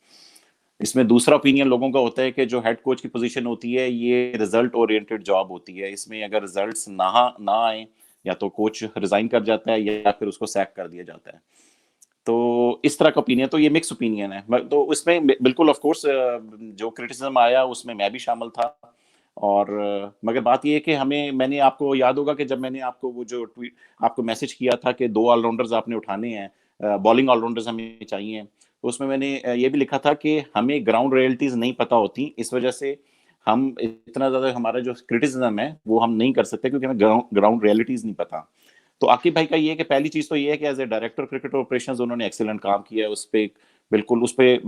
इसमें दूसरा ओपिनियन लोगों का होता है कि जो हेड कोच की पोजीशन होती है ये रिजल्ट ओरिएंटेड जॉब होती है, इसमें अगर रिजल्ट्स ना आए, या तो कोच रिजाइन कर जाता है या फिर उसको सैक कर दिया जाता है। तो इस तरह का ओपिनियन, तो ये मिक्स ओपिनियन है। तो उसमें बिल्कुल ऑफ कोर्स जो क्रिटिसिज्म आया उसमें मैं भी शामिल था, और मगर बात ये है कि मैंने आपको याद होगा कि जब मैंने आपको वो जो ट्वीट आपको मैसेज किया था कि 2 ऑलराउंडर्स आपने उठाने हैं, बॉलिंग ऑलराउंडर्स हमें चाहिए, तो उसमें मैंने ये भी लिखा था कि हमें ग्राउंड रियलिटीज नहीं पता होती, इस वजह से हम इतना ज्यादा, हमारा जो क्रिटिसिज्म है वो हम नहीं कर सकते क्योंकि हमें ग्राउंड रियलिटीज नहीं पता। तो आकिब भाई का ये है कि पहली चीज तो ये है कि as a director cricket operations उन्होंने एक्सीलेंट काम किया है, उस पे बिल्कुल उस पे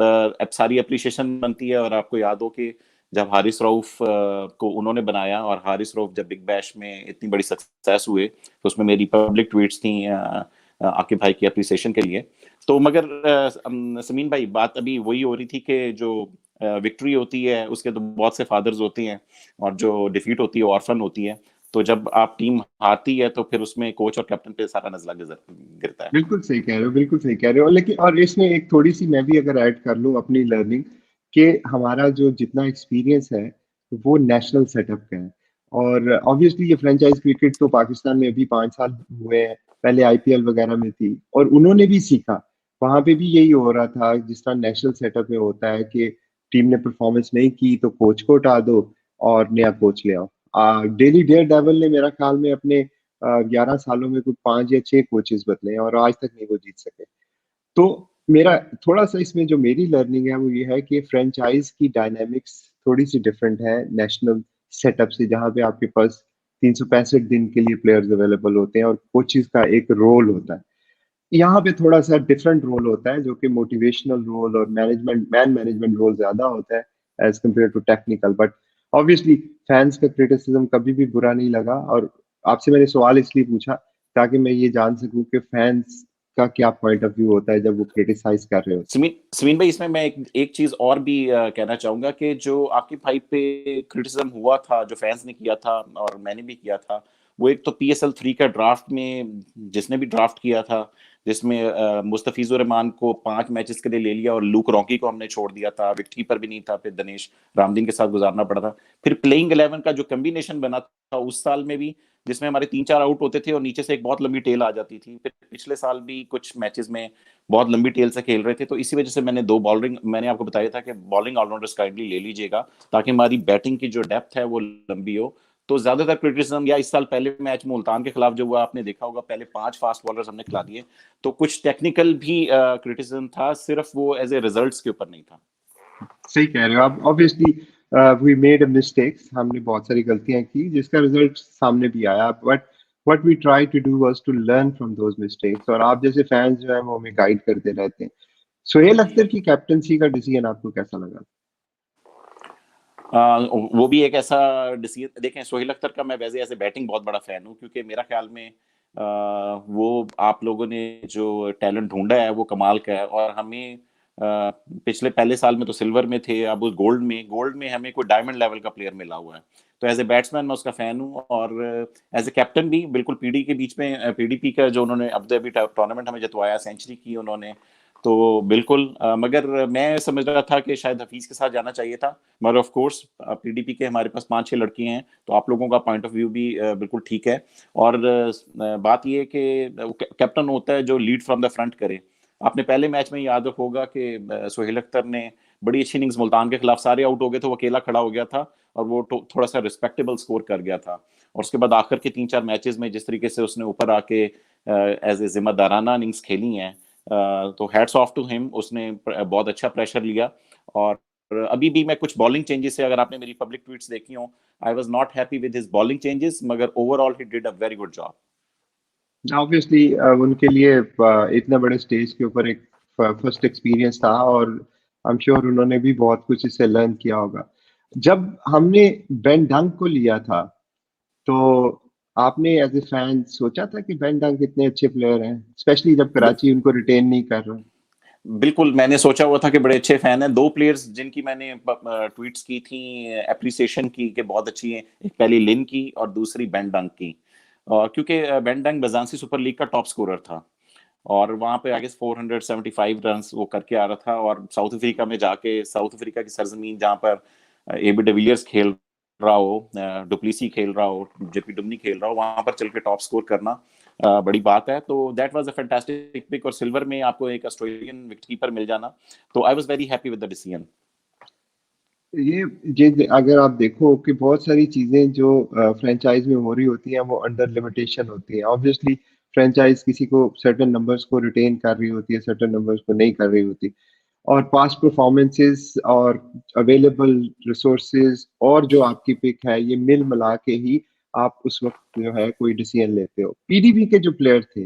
सारी अप्रिशिएशन बनती है। और आपको याद हो कि जब हारिस रऊफ को उन्होंने बनाया, और हारिस रऊफ जब बिग बैश में इतनी बड़ी सक्सेस हुए, तो उसमें मेरी पब्लिक ट्वीट्स थी आकिब भाई की अप्रिसिएशन के लिए। तो मगर समीन भाई, बात अभी वही हो रही थी कि जो विक्ट्री होती है उसके तो बहुत से फादर्स होते हैं, और जो डिफीट होती है ऑर्फन होती है। तो जब आप टीम हारती है तो फिर उसमें कोच और कैप्टन पे सारा नजला गिरता है। बिल्कुल सही कह रहे हो, बिल्कुल सही कह रहे हो। लेकिन और इसमें एक थोड़ी सी मैं भी अगर ऐड कर लूँ अपनी लर्निंग, कि हमारा जो जितना एक्सपीरियंस है वो नेशनल सेटअप का है। और ऑब्वियसली ये फ्रेंचाइज क्रिकेट तो पाकिस्तान में अभी 5 साल हुए हैं, पहले IPL वगैरह में थी, और उन्होंने भी सीखा। वहां पे भी यही हो रहा था जिस तरह नेशनल सेटअप में होता है कि टीम ने परफॉर्मेंस नहीं की तो कोच को हटा दो और नया कोच ले आओ। डेली डेयर डेविल ने मेरा ख्याल में अपने 11 सालों में कुछ 5 या 6 कोचेस बदले हैं और आज तक नहीं वो जीत सके। तो मेरा थोड़ा सा इसमें जो मेरी लर्निंग है वो ये है कि फ्रेंचाइज की डायनामिक्स थोड़ी सी डिफरेंट है नेशनल सेटअप से, जहाँ पे आपके पास 365 दिन के लिए प्लेयर्स अवेलेबल होते हैं और कोचेस का एक रोल होता है। यहाँ पे थोड़ा सा डिफरेंट रोल होता है, जो कि मोटिवेशनल रोल और मैनेजमेंट रोल ज्यादा होता है as compare to technical. But obviously fans का क्रिटिसिज्म कभी भी बुरा नहीं लगा, और आपसे मैंने सवाल इसलिए पूछा ताकि मैं ये जान सकूं कि फैंस का क्या पॉइंट ऑफ व्यू होता है जब वो क्रिटिसाइज कर रहे होते समीन भाई, इसमें मैं एक चीज और भी कहना चाहूंगा कि जो आकिब भाई पे क्रिटिसिज्म हुआ था, जो फैंस ने किया था और मैंने भी किया था, वो एक तो PSL 3 का ड्राफ्ट में जिसने भी ड्राफ्ट किया था, जिसमें मुस्तफिजुर रहमान को 5 मैचेस के लिए ले लिया और लूक रॉकी को हमने छोड़ दिया था, विकेट कीपर भी नहीं था, फिर दिनेश रामदीन के साथ गुजारना पड़ा था। फिर प्लेइंग 11 का जो कॉम्बिनेशन बना था उस साल में भी जिसमें हमारे 3-4 आउट होते थे और नीचे से एक बहुत लंबी टेल आ जाती थी। फिर पिछले साल भी कुछ मैचेस में बहुत लंबी टेल से खेल रहे थे, तो इसी वजह से मैंने आपको बताया था कि बॉलिंग ऑलराउंडर्स काइंडली ले लीजिएगा ताकि हमारी बैटिंग की जो डेप्थ है वो लंबी हो। तो ज्यादातर क्रिटिसिज्म, या इस साल पहले मैच मुल्तान के खिलाफ जो हुआ आपने देखा होगा, पहले 5 फास्ट बॉलर्स हमने खिला दिए, तो कुछ टेक्निकल भी क्रिटिसिज्म था, सिर्फ वो एज ए रिजल्ट्स के ऊपर नहीं था। सही कह रहे हो आप। ऑब्वियसली वी मेड मिस्टेक्स, हमने बहुत सारी गलतियां की जिसका रिजल्ट सामने भी आया, but what we try to do was to learn from those mistakes. और आप जैसे फैंस जो है वो हमें गाइड करते रहते हैं। सोहेल अख्तर की कैप्टनसी का डिसीजन आपको कैसा लगा? वो भी एक ऐसा डिसीजन, देखें सोहेल अख्तर का मैं वैसे ऐसे बैटिंग बहुत बड़ा फैन हूँ, क्योंकि मेरा ख्याल में वो आप लोगों ने जो टैलेंट ढूंढा है वो कमाल का है। और हमें पिछले पहले साल में तो सिल्वर में थे, अब उस गोल्ड में हमें कोई डायमंड लेवल का प्लेयर मिला हुआ है। तो एज ए बैट्समैन मैं उसका फैन हूँ, और एज ए कैप्टन भी बिल्कुल पीडी के बीच में, पीडीपी का जो उन्होंने अब अभी टूर्नामेंट हमें जितवाया, सेंचुरी की उन्होंने, तो बिल्कुल मगर मैं समझ रहा था कि शायद हफीज के साथ जाना चाहिए था, मगर ऑफ कोर्स पीडीपी के हमारे पास 5-6 लड़के हैं, तो आप लोगों का पॉइंट ऑफ व्यू भी बिल्कुल ठीक है। और बात यह है कि कैप्टन होता है जो लीड फ्रॉम द फ्रंट करे। आपने पहले मैच में याद रखोगा कि सोहेल अख्तर ने बड़ी अच्छी इनिंग्स, मुल्तान के खिलाफ सारे आउट हो गए थे, वो अकेला खड़ा हो गया था और वो थोड़ा सा रिस्पेक्टेबल स्कोर कर गया था। और उसके बाद आखिर के 3-4 मैचेस में जिस तरीके से उसने ऊपर आके एज ए जिम्मेदाराना इनिंग्स खेली हैं, तो हैट्स ऑफ टू हिम, उसने बहुत अच्छा प्रेशर लिया। और अभी भी मैं कुछ बॉलिंग चेंजेस से, अगर आपने मेरी पब्लिक ट्वीट्स देखी हो, I was not happy with his bowling changes, मगर overall he did a very good job. Obviously उनके लिए इतना बड़े स्टेज के ऊपर एक फर्स्ट एक्सपीरियंस था, और आई एम श्योर उन्होंने भी बहुत कुछ इससे लर्न किया होगा। जब हमने बेन डंक को लिया था, तो आपने एज ए फैन सोचा था कि बेन डंक इतने अच्छे प्लेयर हैं, स्पेशली जब कराची उनको रिटेन नहीं कर रहा? बिल्कुल, मैंने सोचा हुआ था कि बड़े अच्छे फैन हैं। 2 प्लेयर्स जिनकी मैंने ट्वीट्स की थी, एप्रिसिएशन की कि बहुत अच्छी है, एक पहली लिन की और दूसरी बेन डंक की। क्योंकि बेन डंक बजांसी सुपर लीग का टॉप स्कोरर था, और वहां पे आगे 475 रन्स वो करके आ रहा था। और साउथ अफ्रीका में जाके, साउथ अफ्रीका की सरजमीन जहां पर एबी डिविलियर्स खेल रहा हो, डुप्लेसी खेल रहा हो, जेपी डुमनी खेल रहा हो, वहां पर चल के टॉप स्कोर करना बड़ी बात है। तो that was a fantastic pick, और सिल्वर में आपको एक ऑस्ट्रेलियन विकेटकीपर मिल जाना, तो I was very happy with the decision. ये अगर आप देखो कि बहुत सारी चीजें जो फ्रेंचाइज में हो रही होती हैं वो अंडर लिमिटेशन होती हैं। ऑब्वियसली फ्रेंचाइज किसी को सर्टेन नंबर्स को रिटेन कर रही होती है, सर्टेन नंबर्स को नहीं कर रही होती, और पास्ट परफॉर्मेंसेस और अवेलेबल रिसोर्सेज और जो आपकी पिक है, ये मिल मिला के ही आप उस वक्त जो है कोई डिसीजन लेते हो। पीडीबी के जो प्लेयर थे,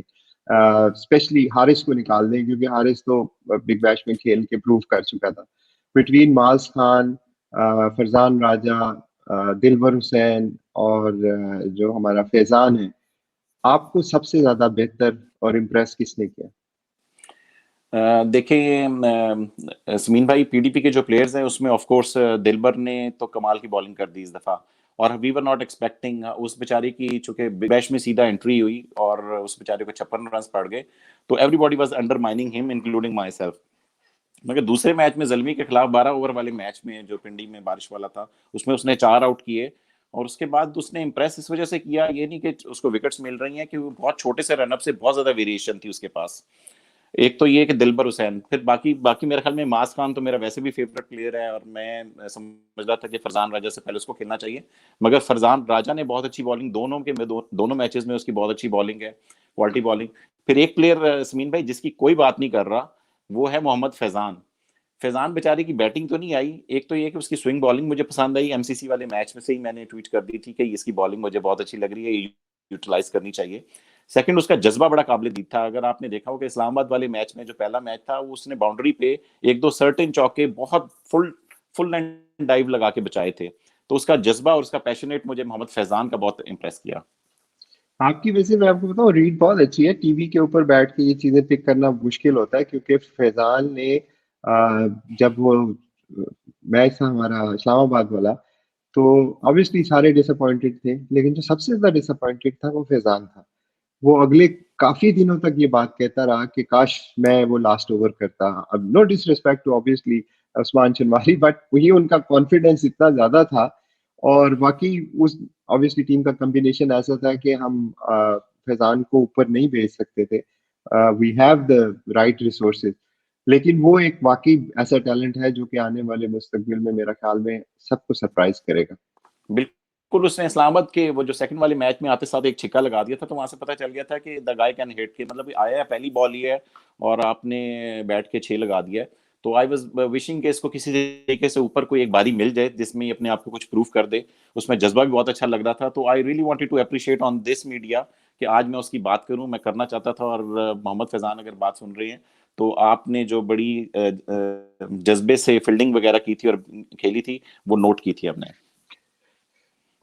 स्पेशली हारिस को निकाल दें क्योंकि हारिस तो बिग बैश में खेल के प्रूव कर चुका था। बिटवीन माज खान, फरजान राजा, दिलवर हुसैन और जो हमारा फैजान है, आपको सबसे ज्यादा बेहतर और इम्प्रेस किसने किया? देखिए समीन भाई, पीडीपी के जो प्लेयर्स हैं उसमें ऑफ कोर्स दिलबर ने तो कमाल की बॉलिंग कर दी इस दफा, और वी वर नॉट एक्सपेक्टिंग उस बेचारे की, चूंकि बिग बैश में सीधा एंट्री हुई और उस बेचारे को 56 रन पड़ गए, तो everybody was undermining him including my self. मगर दूसरे मैच में जलमी के खिलाफ 12 ओवर वाले मैच में जो पिंडी में बारिश वाला था, उसमें उसने 4 आउट किए, और उसके बाद उसने इंप्रेस इस वजह से किया, ये नहीं कि उसको विकेट्स मिल रही हैं, कि वो बहुत छोटे से रनअप से बहुत ज्यादा वेरिएशन थी उसके पास। एक तो ये कि दिलबर हुसैन, फिर बाकी बाकी मेरे ख्याल में मास खान तो मेरा वैसे भी फेवरेट प्लेयर है, और मैं समझ रहा था कि फरजान राजा से पहले उसको खेलना चाहिए, मगर फरजान राजा ने बहुत अच्छी बॉलिंग दोनों मैचेस में उसकी बहुत अच्छी बॉलिंग है, क्वालिटी बॉलिंग। फिर एक प्लेयर समीन भाई जिसकी कोई बात नहीं कर रहा, वो है मोहम्मद फैजान। फैजान बेचारे की बैटिंग तो नहीं आई, एक तो ये कि उसकी स्विंग बॉलिंग मुझे पसंद आई, एमसीसी वाले मैच में से ही मैंने ट्वीट कर दी थी कि इसकी बॉलिंग मुझे बहुत अच्छी लग रही है, यूटिलाइज करनी चाहिए। सेकंड, उसका जज्बा बड़ा काबिल दीद था। अगर आपने देखा हो कि इस्लामाबाद वाले मैच में जो पहला मैच था, उसने बाउंड्री पे 1-2 सर्टेन चौके बहुत फुल एंड डाइव लगा के बचाए थे, तो उसका जज्बा और उसका पैशनेट मुझे मोहम्मद फैजान का बहुत इंप्रेस किया। आपकी वजह मैं आपको बताऊं, रीड बहुत अच्छी है। टीवी के ऊपर बैठ के ये चीजें पिक करना मुश्किल होता है क्योंकि फैजान ने जब वो मैच था हमारा इस्लामाबाद वाला, तो ऑब्वियसली सारे डिसअपॉइंटेड थे, लेकिन जो सबसे ज्यादा डिसअपॉइंटेड था वो फैजान था। वो अगले काफी दिनों तक ये बात कहता रहा कि काश मैं वो लास्ट ओवर करता। अब no disrespect to obviously Usman Shinwari, but वही उनका कॉन्फिडेंस इतना ज्यादा था, और बाकी उस ऑब्वियसली टीम का कॉम्बिनेशन ऐसा था कि हम फैजान को ऊपर नहीं भेज सकते थे। We have the right resources, लेकिन वो एक वाकई ऐसा टैलेंट है जो कि आने वाले मुस्तकबिल में मेरा ख्याल में सबको सरप्राइज करेगा। बिल्कुल, उसने इस्लामाबाद के वो जो सेकंड वाले मैच में आते साथ एक छिक्का लगा दिया था, तो वहां से पता चल गया था कि द गाय कैन हिट, के मतलब आया है, पहली बॉल ही है और आपने बैट के 6 लगा दिया है। तो आई वाज विशिंग कि इसको किसी तरीके से ऊपर कोई एक बारी मिल जाए जिसमें ये अपने आप को कुछ प्रूव कर दे। उसमें जज्बा भी बहुत अच्छा लग रहा था, तो I really wanted to appreciate on this media कि आज मैं उसकी बात करूं, मैं करना चाहता था। और मोहम्मद फैजान अगर बात सुन रहे हैं तो आपने जो बड़ी जज्बे से फील्डिंग वगैरह की थी और खेली थी, वो नोट की थी हमने।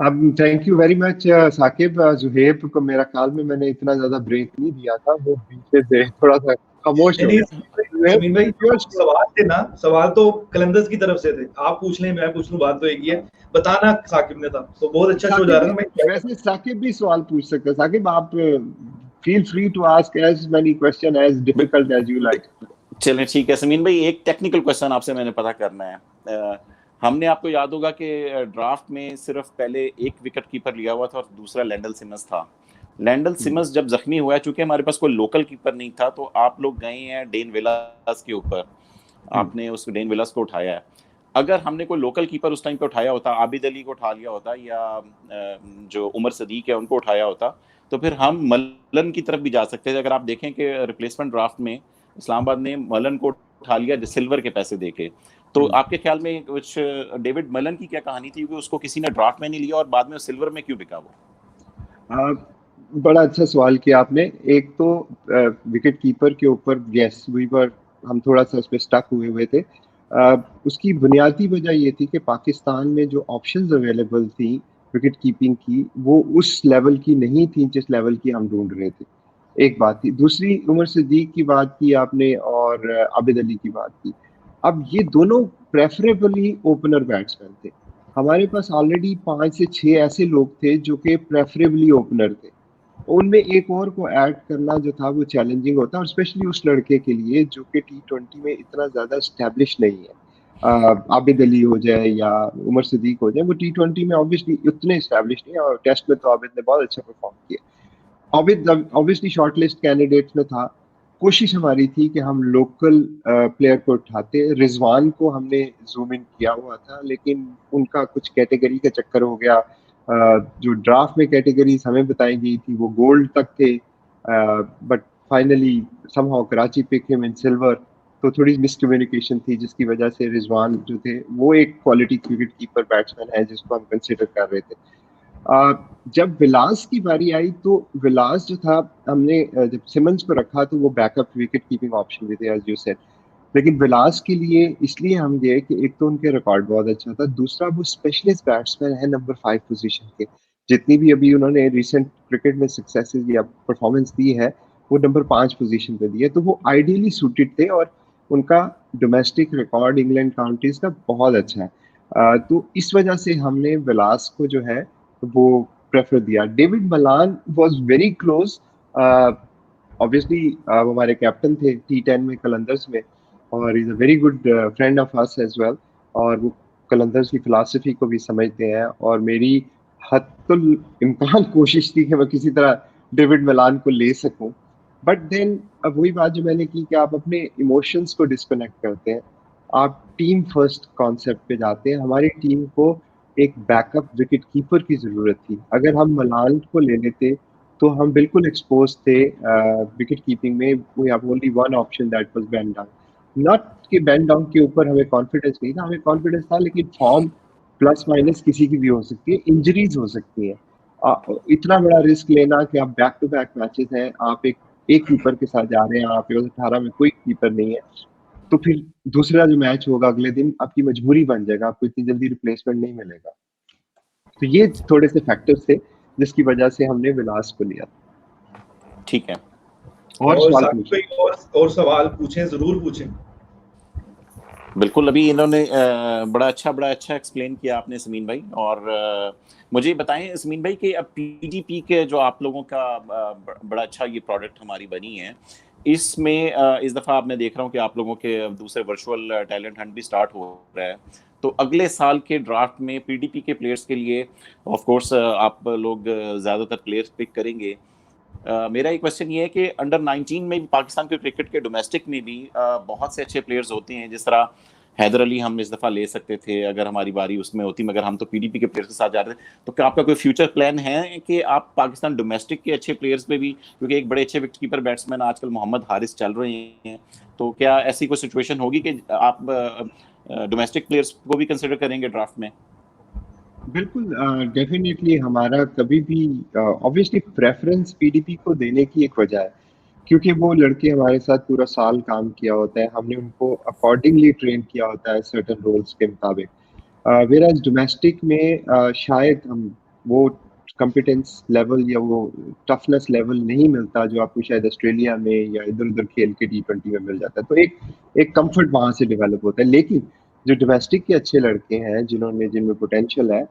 अब thank you very much Saqib. Zuhaib को मेरा ख्याल में मैंने इतना ज्यादा ब्रेक नहीं दिया था, वो पीछे से थोड़ा सा खामोश हो नहीं, गया। समीन भाई जो सवाल थे ना, सवाल तो कलंदर्स की तरफ से थे। आप पूछ लें, मैं पूछ लूं, बात तो एक ही है। बताना साकिब ने था, तो बहुत अच्छा शो जा रहा है ना। वैसे साकिब भी सवाल पूछ सकते हैं। साकिब आप feel free to ask as many question as difficult as you like. चलें ठीक है समीन भाई, एक टेक्निकल क्वेश्चन आपसे मैंने पता करना है। हमने, आपको याद होगा कि ड्राफ्ट में सिर्फ पहले एक विकेट कीपर लिया हुआ था और दूसरा लैंडल सिमंस था। लैंडल सिमंस जब जख्मी हुआ, चूंकि हमारे पास कोई लोकल कीपर नहीं था, तो आप लोग गए हैं डेन विलास के ऊपर, आपने उस डेन विलास को उठाया है। अगर हमने कोई लोकल कीपर उस टाइम पे उठाया होता, आबिद अली को उठा लिया होता या जो उमर सदीक है उनको उठाया होता, तो फिर हम मलन की तरफ भी जा सकते थे। अगर आप देखें कि रिप्लेसमेंट ड्राफ्ट में इस्लामाबाद ने मलन को उठा लिया सिल्वर के पैसे देके, तो आपके ख्याल में कुछ डेविड मलन की क्या कहानी थी कि उसको किसी ने ड्राफ्ट में नहीं लिया और बाद में सिल्वर में क्यों बिका वो? बड़ा अच्छा सवाल किया आपने। एक तो विकेट कीपर के ऊपर यस वी वर, हम थोड़ा सा उस पर स्टक हुए थे। उसकी बुनियादी वजह ये थी कि पाकिस्तान में जो ऑप्शंस अवेलेबल थी विकेट कीपिंग की, वो उस लेवल की नहीं थी जिस लेवल की हम ढूंढ रहे थे। एक बात थी। दूसरी, उमर सिद्दीक की बात की आपने और आबिद अली की बात की। अब ये दोनों प्रेफरेबली ओपनर बैट्समैन थे। हमारे पास ऑलरेडी 5 से 6 ऐसे लोग थे जो कि प्रेफरेबली ओपनर थे। उनमें एक और को ऐड करना जो था वो चैलेंजिंग होता, और स्पेशली उस लड़के के लिए जो कि T20 में इतना ज्यादा स्टैब्लिश नहीं है। आबिद अली हो जाए या उमर सिद्दीक हो जाए, वो T20 में ऑब्वियसली उतने स्टैब्लिश नहीं है, और टेस्ट में तो आबिद ने बहुत अच्छा परफॉर्म किया। आबिद ऑब्वियसली शॉर्टलिस्ट कैंडिडेट्स में था। कोशिश हमारी थी कि हम लोकल प्लेयर को उठाते। रिजवान को हमने जूम इन किया हुआ था, लेकिन उनका कुछ कैटेगरी का चक्कर हो गया। जो ड्राफ्ट में कैटेगरीज हमें बताई गई थी वो गोल्ड तक थे, but finally somehow Karachi pick him in silver. तो थोड़ी मिसकम्युनिकेशन थी जिसकी वजह से रिजवान जो थे वो एक क्वालिटी विकेट कीपर बैट्समैन है जिसको हम कंसिडर कर रहे थे। जब विलास की बारी आई तो विलास जो था, हमने जब सिमंस को रखा तो वो बैकअप विकेट कीपिंग ऑप्शन भी थे एज यू सेड। लेकिन विलास के लिए इसलिए हम गए कि एक तो उनके रिकॉर्ड बहुत अच्छा था, दूसरा वो स्पेशलिस्ट बैट्समैन है नंबर 5 पोजीशन के। जितनी भी अभी उन्होंने रिसेंट क्रिकेट में सक्सेसेस या परफॉर्मेंस दी है वो नंबर 5 पोजीशन पे दी है, तो वो आइडियली सूटेड थे। और उनका डोमेस्टिक रिकॉर्ड इंग्लैंड काउंटीज का बहुत अच्छा है। तो इस वजह से हमने विलास को जो है वो प्रेफर दिया। David Malan was very close. Obviously हमारे कैप्टन थे T10 में कलंदर्स में, और is a very good friend of us as well. और वो कलंदर्स की फिलॉसफी को भी समझते हैं, और मेरी हत्तुल इम्कान कोशिश थी कि मैं किसी तरह डेविड मलान को ले सकूं। बट देन अब वही बात जो मैंने की कि आप अपने इमोशंस को डिस्कनेक्ट करते हैं, आप टीम फर्स्ट कॉन्सेप्ट पे जाते हैं। हमारी टीम को एक बैकअप विकेट कीपर की जरूरत थी। अगर हम मलान को ले लेते तो हम बिल्कुल एक्सपोज थे विकेट कीपिंग में। We have only one option that was Ben Dunk. Not कि बेन डाउन के ऊपर हमें कॉन्फिडेंस नहीं था, हमें कॉन्फिडेंस था, लेकिन फॉर्म प्लस माइनस किसी की भी हो सकती है, इंजरीज हो सकती है। इतना बड़ा रिस्क लेना कि आप बैक टू बैक मैचेस हैं, आप एक कीपर के साथ जा रहे हैं, आपके पास 18 में कोई कीपर नहीं है, तो फिर दूसरा जो मैच होगा अगले दिन आपकी मजबूरी बन जाएगा, आपको इतनी जल्दी रिप्लेसमेंट नहीं मिलेगा। तो ये थोड़े से फैक्टर्स थे जिसकी वजह से हमने विलास को लिया। ठीक है, और सवाल पूछें। और सवाल पूछें, जरूर पूछें। बिल्कुल, अभी इन्होंने बड़ा अच्छा एक्सप्लेन किया आपने समीन भाई। और मुझे बताएं समीन भाई कि अब PGP के जो आप लोगों का बड़ा अच्छा ये प्रोडक्ट हमारी बनी है, इसमें इस दफ़ा आप मैं देख रहा हूँ कि आप लोगों के दूसरे वर्चुअल टैलेंट हंट भी स्टार्ट हो रहा है। तो अगले साल के ड्राफ्ट में पीडीपी के प्लेयर्स के लिए ऑफ कोर्स आप लोग ज़्यादातर प्लेयर्स पिक करेंगे। मेरा एक क्वेश्चन ये है कि अंडर 19 में भी पाकिस्तान के क्रिकेट के डोमेस्टिक में भी बहुत से अच्छे प्लेयर्स होते हैं, जिस तरह हैदर अली हम इस दफ़ा ले सकते थे अगर हमारी बारी उसमें होती, मगर हम तो पीडीपी के प्लेयर्स के साथ जा रहे थे। तो क्या आपका कोई फ्यूचर प्लान है कि आप पाकिस्तान डोमेस्टिक के अच्छे प्लेयर्स पे भी, क्योंकि एक बड़े अच्छे विकेट कीपर बैट्समैन आजकल मोहम्मद हारिस चल रहे हैं, तो क्या ऐसी कोई सिचुएशन होगी कि आप डोमेस्टिक प्लेयर्स को भी कंसिडर करेंगे ड्राफ्ट में? बिल्कुल, डेफिनेटली हमारा कभी भी ऑब्वियसली प्रेफरेंस पीडीपी को देने की एक वजह है, क्योंकि वो लड़के हमारे साथ पूरा साल काम किया होता है, हमने उनको अकॉर्डिंगली ट्रेन किया होता है सर्टेन रोल्स के मुताबिक। वेराज डोमेस्टिक में शायद हम वो कॉम्पिटेंस लेवल या वो टफनेस लेवल नहीं मिलता जो आपको शायद ऑस्ट्रेलिया में या इधर उधर खेल के T20 में मिल जाता है, तो एक कंफर्ट वहाँ से डेवलप होता है। लेकिन जो डोमेस्टिक के अच्छे लड़के हैं जिनमें पोटेंशियल है,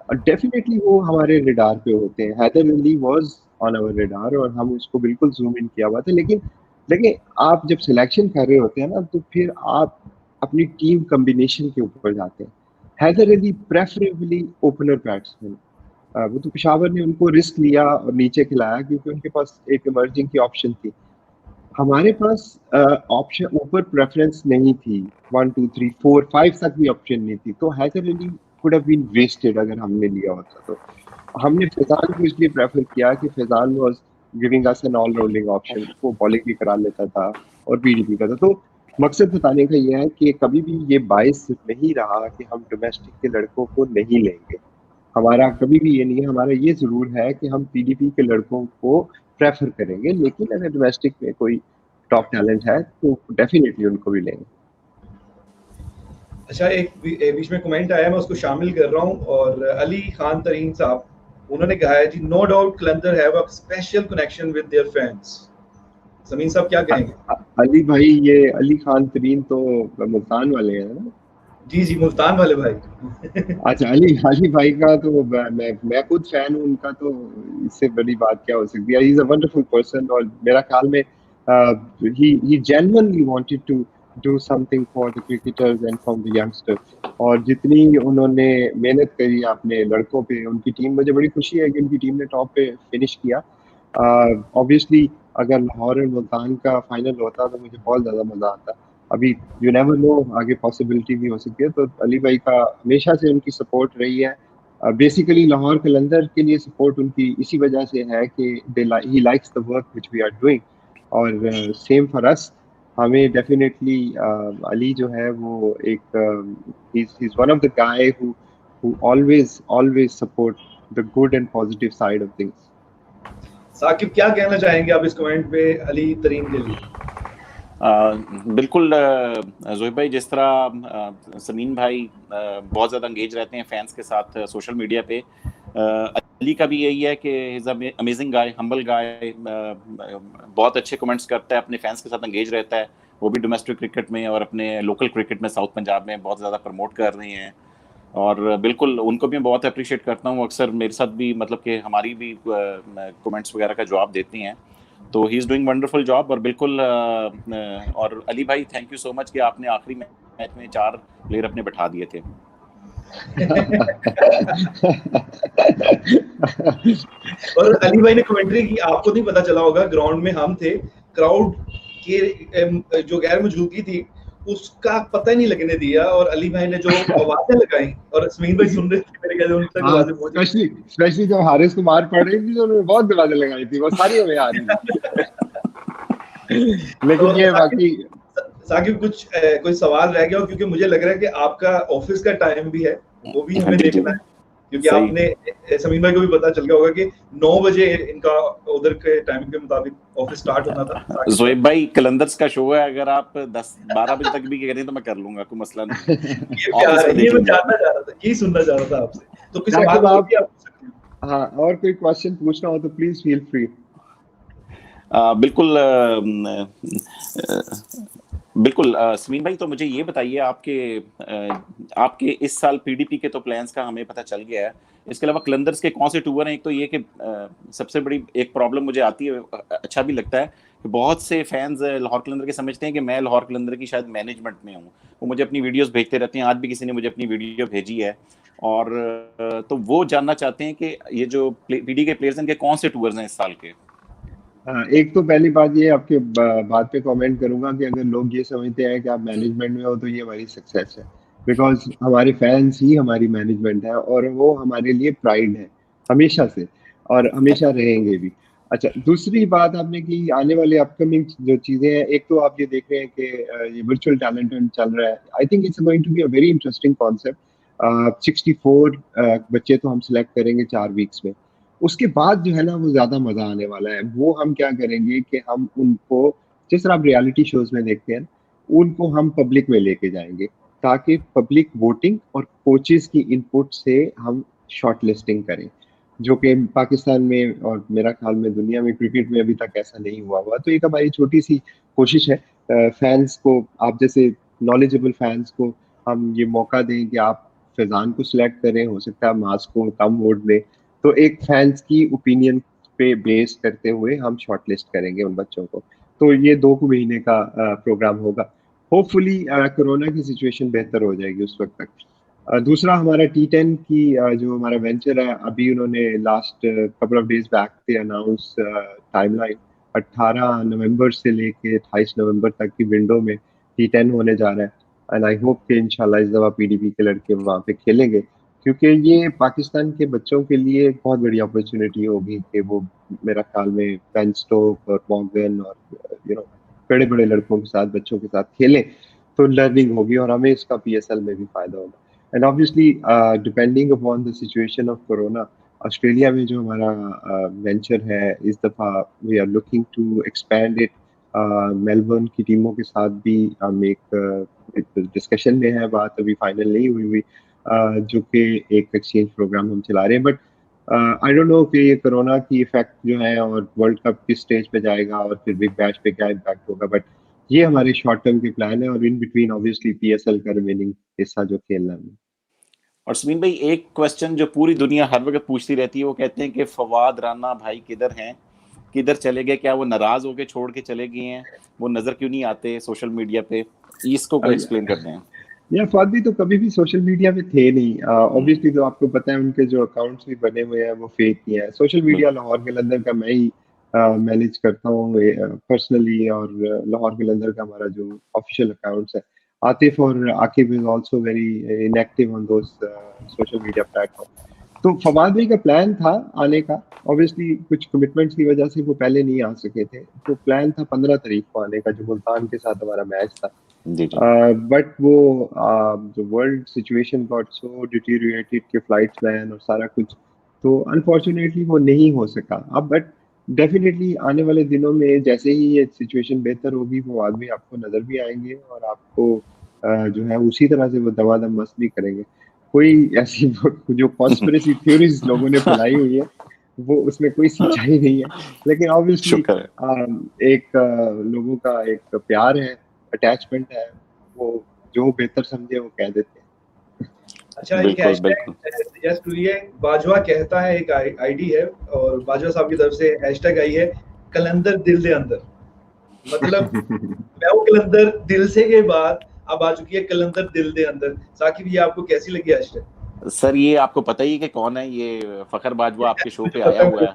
डेफिनेटली वो हमारे रेडार पे होते हैं। Haider Ali was on our radar और हम उसको बिल्कुल जूम इन किया हुआ था। लेकिन देखिए, आप जब सिलेक्शन कर रहे होते हैं ना, तो फिर आप अपनी टीम कॉम्बिनेशन के ऊपर जाते हैं। Haider Ali preferably opener batsman, वो तो पेशावर ने उनको रिस्क लिया और नीचे खिलाया क्योंकि उनके पास एक इमर्जिंग की ऑप्शन थी। हमारे पास ऑप्शन ऊपर प्रेफरेंस नहीं थी, 1 2 3 4 5 तक भी ऑप्शन नहीं थी, तो Haider Ali could have been wasted अगर हमने लिया होता। तो हमने फैजान को इसलिए प्रेफर किया कि Faizan was giving us an all rounding option, वो बॉलिंग भी करा लेता था और पीडीपी का था। तो मकसद बताने का यह है कि कभी भी ये बाइस नहीं रहा कि हम डोमेस्टिक के लड़कों को नहीं लेंगे। हमारा कभी भी ये नहीं है, हमारा ये जरूर है कि हम पीडीपी के लड़कों को प्रेफर करेंगे, लेकिन अगर डोमेस्टिक में कोई टॉप टैलेंट है तो डेफिनेटली उनको भी लेंगे। अच्छा, एक बीच में कमेंट आया, मैं उसको शामिल कर रहा हूँ। और अली खान तरीन साहब, उन्होंने कहा है जी, no doubt Qalandar have a special connection with their fans. Sameen साहब क्या कहेंगे? अली भाई, ये अली खान तरीन तो मुल्तान वाले हैं ना? जी जी, मुल्तान वाले भाई। अच्छा, अली भाई का तो मैं खुद फैन हूँ उनका, तो इससे बड़ी बात क्या हो सकती है। He is a wonderful person और मेरा ख्याल में he genuinely wanted to do something for the cricketers and from the youngsters। और जितनी उन्होंने मेहनत करी अपने लड़कों पे, उनकी टीम, मुझे बड़ी खुशी है कि उनकी टीम ने टॉप पे फिनिश किया। ऑब्वियसली अगर लाहौर और मुल्तान का फाइनल होता तो मुझे बहुत ज़्यादा मज़ा आता। अभी यू नेवर नो, आगे पॉसिबिलिटी भी हो सकती है। तो अली भाई का हमेशा से उनकी सपोर्ट रही है। बेसिकली लाहौर कलंदर के लिए सपोर्ट उनकी इसी वजह से है कि he likes the work which we are doing, और सेम फॉर अस। हमें डेफिनेटली अली जो है वो एक ही is one of the guy who always support the good and positive side of things. Saqib, क्या कहना चाहेंगे आप इस कमेंट पे अली तरीन के लिए? बिल्कुल जोहिब भाई, जिस तरह समीन भाई बहुत ज़्यादा एंगेज रहते हैं फैंस के साथ सोशल मीडिया पे, अली का भी यही है कि इज़ अमेजिंग गाय, हम्बल गाय, बहुत अच्छे कमेंट्स करता है, अपने फैंस के साथ एंगेज रहता है। वो भी डोमेस्टिक क्रिकेट में और अपने लोकल क्रिकेट में साउथ पंजाब में बहुत ज़्यादा प्रमोट कर रहे हैं, और बिल्कुल उनको भी मैं बहुत अप्रिशिएट करता हूँ। अक्सर मेरे साथ भी मतलब कि हमारी भी कमेंट्स वगैरह का जवाब देते हैं, तो he is doing wonderful job. और बिल्कुल और अली भाई, थैंक यू सो मच कि आपने आखिरी मैच में 4 प्लेयर अपने बैठा दिए थे। और अली भाई ने कमेंट्री की, आपको नहीं पता चला होगा, ग्राउंड में हम थे, क्राउड के जो गैर मौजूदगी थी उसका पता ही नहीं लगने दिया, और अली भाई ने जो आवाजें लगाई, और समीन भाई सुन रहे थे मेरे, उन तक आवाजें पहुंची। स्पेशली जब हारिस को मार पड़ रही थी तो उन्होंने बहुत आवाजें लगाई थी, वो सारी हमें आ रही थी। लेकिन तो ये बाकी साकिब, कुछ कोई सवाल रह गया हो? क्योंकि मुझे लग रहा है कि आपका ऑफिस का टाइम भी है, वो भी हमें देखना है, क्योंकि आपने समीन भाई को भी पता चल गया होगा कि 9 बजे इनका उधर के टाइमिंग के मुताबिक ऑफिस स्टार्ट होना था। जोएब भाई, कलंदर्स का शो है, अगर आप 10-12 बजे तक भी करें तो मैं कर लूंगा, कोई मसला नहीं। ये मैं जानना चाह रहा था, यही सुनना चाह रहा था आपसे। तो किसी बात आप पूछ सकते हैं। हाँ, और कोई क्वेश्चन पूछना हो तो प्लीज फील फ्री। बिल्कुल बिल्कुल समीन भाई, तो मुझे ये बताइए, आपके इस साल पीडीपी के तो प्लान्स का हमें पता चल गया है, इसके अलावा कलंदर्स के कौन से टूर हैं? एक तो ये कि सबसे बड़ी एक प्रॉब्लम मुझे आती है, अच्छा भी लगता है बहुत से फैंस लाहौर कलंदर के समझते हैं कि मैं लाहौर कलंदर की शायद मैनेजमेंट में हूँ, वो मुझे अपनी वीडियोस भेजते रहते हैं, आज भी किसी ने मुझे अपनी वीडियो भेजी है, और तो वो जानना चाहते हैं कि ये जो पीडी के प्लेयर्स हैं इनके कौन से टूर्स हैं इस साल के। एक तो पहली बात ये आपके बात पे कमेंट करूंगा कि अगर लोग ये समझते हैं कि आप मैनेजमेंट में हो तो ये हमारी सक्सेस है, बिकॉज हमारे फैंस ही हमारी मैनेजमेंट है और वो हमारे लिए प्राइड है हमेशा से और हमेशा रहेंगे भी। अच्छा, दूसरी बात आपने की आने वाले अपकमिंग जो चीजें हैं, एक तो आप ये देख रहे हैं कि ये वर्चुअल टैलेंट चल रहा है। I think it's going to be a very interesting concept. 64 बच्चे तो हम सिलेक्ट करेंगे 4 वीक्स में, उसके बाद जो है ना वो ज्यादा मजा आने वाला है। वो हम क्या करेंगे कि हम उनको, जिस तरह आप रियलिटी शोज में देखते हैं, उनको हम पब्लिक में लेके जाएंगे ताकि पब्लिक वोटिंग और कोचेस की इनपुट से हम शॉर्ट लिस्टिंग करें, जो कि पाकिस्तान में और मेरा ख्याल में दुनिया में क्रिकेट में अभी तक ऐसा नहीं हुआ। तो एक हमारी छोटी सी कोशिश है फैंस को, आप जैसे नॉलेजेबल फैंस को हम ये मौका दें कि आप फैजान को सिलेक्ट करें, हो सकता है मास को कम वोट दें, तो एक फैंस की ओपिनियन पे बेस करते हुए हम शॉर्टलिस्ट करेंगे उन बच्चों को। तो ये 2 महीने का प्रोग्राम होगा। होपफुली कोरोना की सिचुएशन बेहतर हो जाएगी उस वक्त तक। दूसरा हमारा T10 की जो हमारा वेंचर है, अभी उन्होंने last couple of days back पे अनाउंस टाइमलाइन 18 नवंबर से लेके 28 नवंबर तक की विंडो में T10 होने जा रहा है। एंड आई होप कि इंशाल्लाह इस दफा PDP के लड़के वहाँ पे खेलेंगे, क्योंकि ये पाकिस्तान के बच्चों के लिए एक बहुत बड़ी अपॉर्चुनिटी होगी कि वो मेरा ख्याल में बेन स्टोक और मॉर्गन और बड़े बड़े लड़कों के साथ, बच्चों के साथ खेलें तो लर्निंग होगी और हमें इसका PSL में भी फायदा होगा। And obviously depending upon the situation of corona, Australia में जो हमारा वेंचर है इस दफ़ा we are looking to expand it. Melbourne की टीमों के साथ भी हम एक डिस्कशन में है, बात अभी फाइनल नहीं हुई जो कि एक एक्सचेंज प्रोग्राम हम चला रहे हैं। बट आई डोंट नो कि ये कोरोना की इफेक्ट जो है और वर्ल्ड कप किस स्टेज पे जाएगा और फिर बिग बैश पे क्या इम्पैक्ट होगा, बट ये हमारे शॉर्ट टर्म के प्लान है और इन बिटवीन ऑब्वियसली PSL का रिमेनिंग हिस्सा जो खेलना है। और समीन भाई, एक क्वेश्चन जो पूरी दुनिया हर वक्त पूछती रहती है, वो कहते हैं कि फवाद राना भाई किधर हैं, किधर चले गए, क्या वो नाराज होके छोड़ के चले गए हैं, वो नजर क्यों नहीं आते सोशल मीडिया पे, इसको को एक्सप्लेन करते हैं। या फवाद भी तो कभी भी सोशल मीडिया पे थे नहीं। ऑब्वियसली तो आपको पता है उनके जो अकाउंट्स भी बने हुए हैं वो फेक ही है। सोशल मीडिया लाहौर कलंदर का मैं ही मैनेज करता हूँ पर्सनली, और लाहौर कलंदर का हमारा जो ऑफिशियल अकाउंट्स है, आतिफ और Aqib is also very inactive on those social media platform. तो फवाद भाई का प्लान था आने का, ऑब्वियसली कुछ कमिटमेंट्स की वजह से वो पहले नहीं आ सके थे। तो प्लान था 15 तारीख को आने का, जो मुल्तान के साथ हमारा मैच था। बट वो जो वर्ल्ड सिचुएशन गॉट सो डिटीरिएटेड के फ्लाइट्स बैन और सारा कुछ, तो अनफॉर्चुनेटली वो नहीं हो सका। अब बट डेफिनेटली आने वाले दिनों में जैसे ही ये सिचुएशन बेहतर होगी वो आदमी आपको नजर भी आएंगे और आपको जो है उसी तरह से वो दमादम मस्त भी करेंगे। कोई ऐसी जो कॉन्स्पिरेसी थ्योरीज लोगों ने फैलाई हुई है वो उसमें कोई सच्चाई नहीं है, लेकिन ऑब्वियसली एक लोगों का एक प्यार है, अटैचमेंट है, वो जो बेहतर समझे वो कह देते हैं। अच्छा, एक हैशटैग सजेस्ट हुई है, बाजवा कहता है, एक आईडी है और बाजवा साहब की तरफ से हैशटैग आई है कलंदर दिल दे अंदर। मतलब मैं वो कलंदर दिल से के बाद अब आ चुकी है कलंदर दिल दे अंदर। साकिब, ये आपको कैसी लगी हैशटैग? सर ये आपको पता ही है कि कौन है, ये फखर बाजवा आपके शो पे आया हुआ है।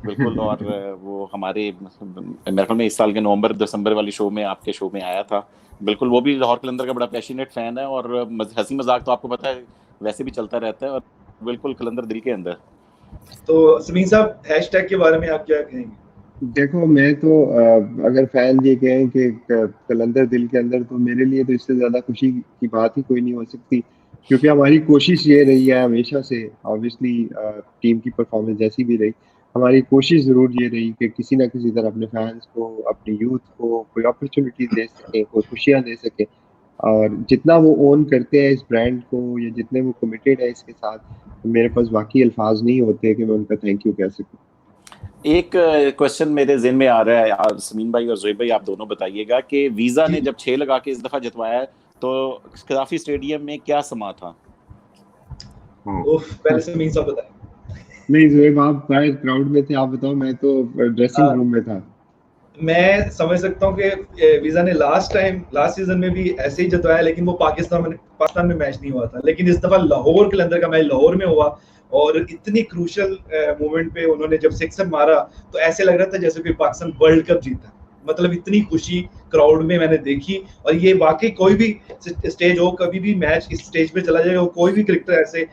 बिल्कुल, और वो हमारे मेरे ख्याल में इस साल के नवंबर दिसंबर वाली शो में, आपके शो में आया था। बिल्कुल, वो भी लाहौर कलंदर का बड़ा पैशनेट फैन है और हंसी मजाक तो आपको पता है वैसे भी चलता रहता है, और बिल्कुल कलंदर दिल के अंदर। तो समीन साहब, हैशटैग के बारे में आप क्या कहेंगे? देखो, मैं तो अगर फैन ये कहें कि कलंदर दिल के अंदर, तो मेरे लिए तो इससे ज्यादा खुशी की बात ही कोई नहीं हो सकती, क्योंकि हमारी कोशिश ये रही है हमेशा से। ऑब्वियसली टीम की परफॉर्मेंस जैसी भी रही, हमारी कोशिश जरूर ये रही कि किसी ना किसी तरह अपने फैंस को, अपनी यूथ को कोई अपॉर्चुनिटी दे सके, कोई खुशियां दे सके। और जितना वो ओन करते हैं इस ब्रांड को, या जितने वो कमिटेड है इसके साथ, मेरे पास बाकी अल्फाज नहीं होते कि मैं उनका थैंक यू कह सकूं। एक क्वेश्चन मेरे ज़हन में आ रहा है, समीन भाई और ज़ोएब भाई आप दोनों बताइएगा कि वीजा ने जब 6 लगा के इस दफा जितवाया तो खिलाफी स्टेडियम में क्या समा था? पहले समीन साहब बताएं। नहीं ज़ोएब, आप शायद क्राउड में थे, आप बताओ। मैं तो ड्रेसिंग रूम में था। मैं समझ सकता हूँ कि वीजा ने लास्ट सीजन में भी ऐसे ही जतवाया, लेकिन वो पाकिस्तान में मैच नहीं हुआ था। लेकिन इस दफा लाहौर कलंदर का मैच लाहौर में हुआ और इतनी क्रूशल मोमेंट पे उन्होंने जब सिक्सर मारा तो ऐसे लग रहा था जैसे कोई पाकिस्तान वर्ल्ड कप जीता। मतलब इतनी खुशी क्राउड में मैंने देखी। और ये वाकई कोई भी स्टेज हो, कभी भी मैच इस स्टेज पे चला जाए, कोई भी क्रिकेटर ऐसे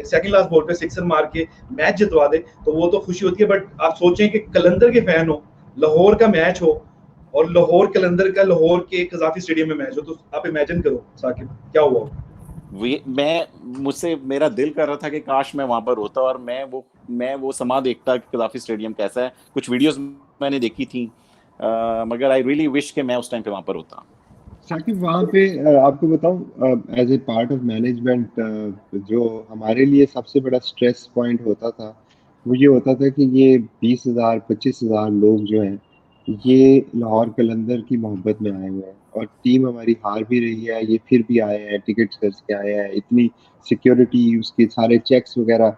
सेकंड लास्ट बॉल पे सिक्सर मार के मैच जितवा दे तो वो तो खुशी होती है। बट आप सोचें कि कलंदर के फैन हो, लाहौर का मैच हो और लाहौर कलंदर का लाहौर के कजाफी स्टेडियम में मैच हो, तो आप इमेजिन करो साकिब क्या हुआ। मेरा दिल कर रहा था कि काश मैं वहां पर होता और मैं वो समा देखता कि कजाफी स्टेडियम कैसा है। कुछ वीडियोस मैंने देखी थी, मगर आई रियली विश कि मैं उस टाइम पे वहां पर होता। साकिब वहाँ पे आपको बताऊं, as a part of management जो हमारे लिए सबसे बड़ा स्ट्रेस पॉइंट होता था वो ये होता था कि ये 20,000 25,000 लोग जो हैं ये लाहौर कलंदर की मोहब्बत में आए हुए हैं और टीम हमारी हार भी रही है, ये फिर भी आए हैं, टिकट्स खर्च के आए हैं, इतनी सिक्योरिटी, उसके सारे चेक्स वगैरह।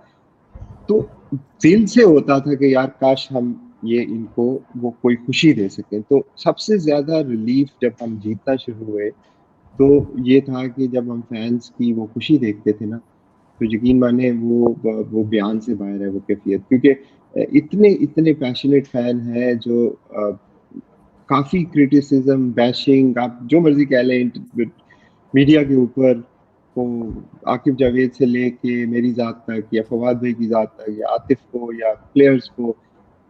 तो दिल से होता था कि यार काश हम ये इनको वो कोई खुशी दे सकें। तो सबसे ज्यादा रिलीफ जब हम जीतना शुरू हुए तो ये था कि जब हम फैंस की वो खुशी देखते थे ना, तो यकीन माने वो बयान से बाहर है वो कैफियत। क्योंकि इतने इतने पैशनेट फैन हैं जो काफी क्रिटिसिज्म, बैशिंग, आप जो मर्जी कह लें मीडिया के ऊपर, को आकिब जावेद से लेके मेरी जात तक या फवाद भाई की जात तक या आतिफ को या प्लेयर्स को,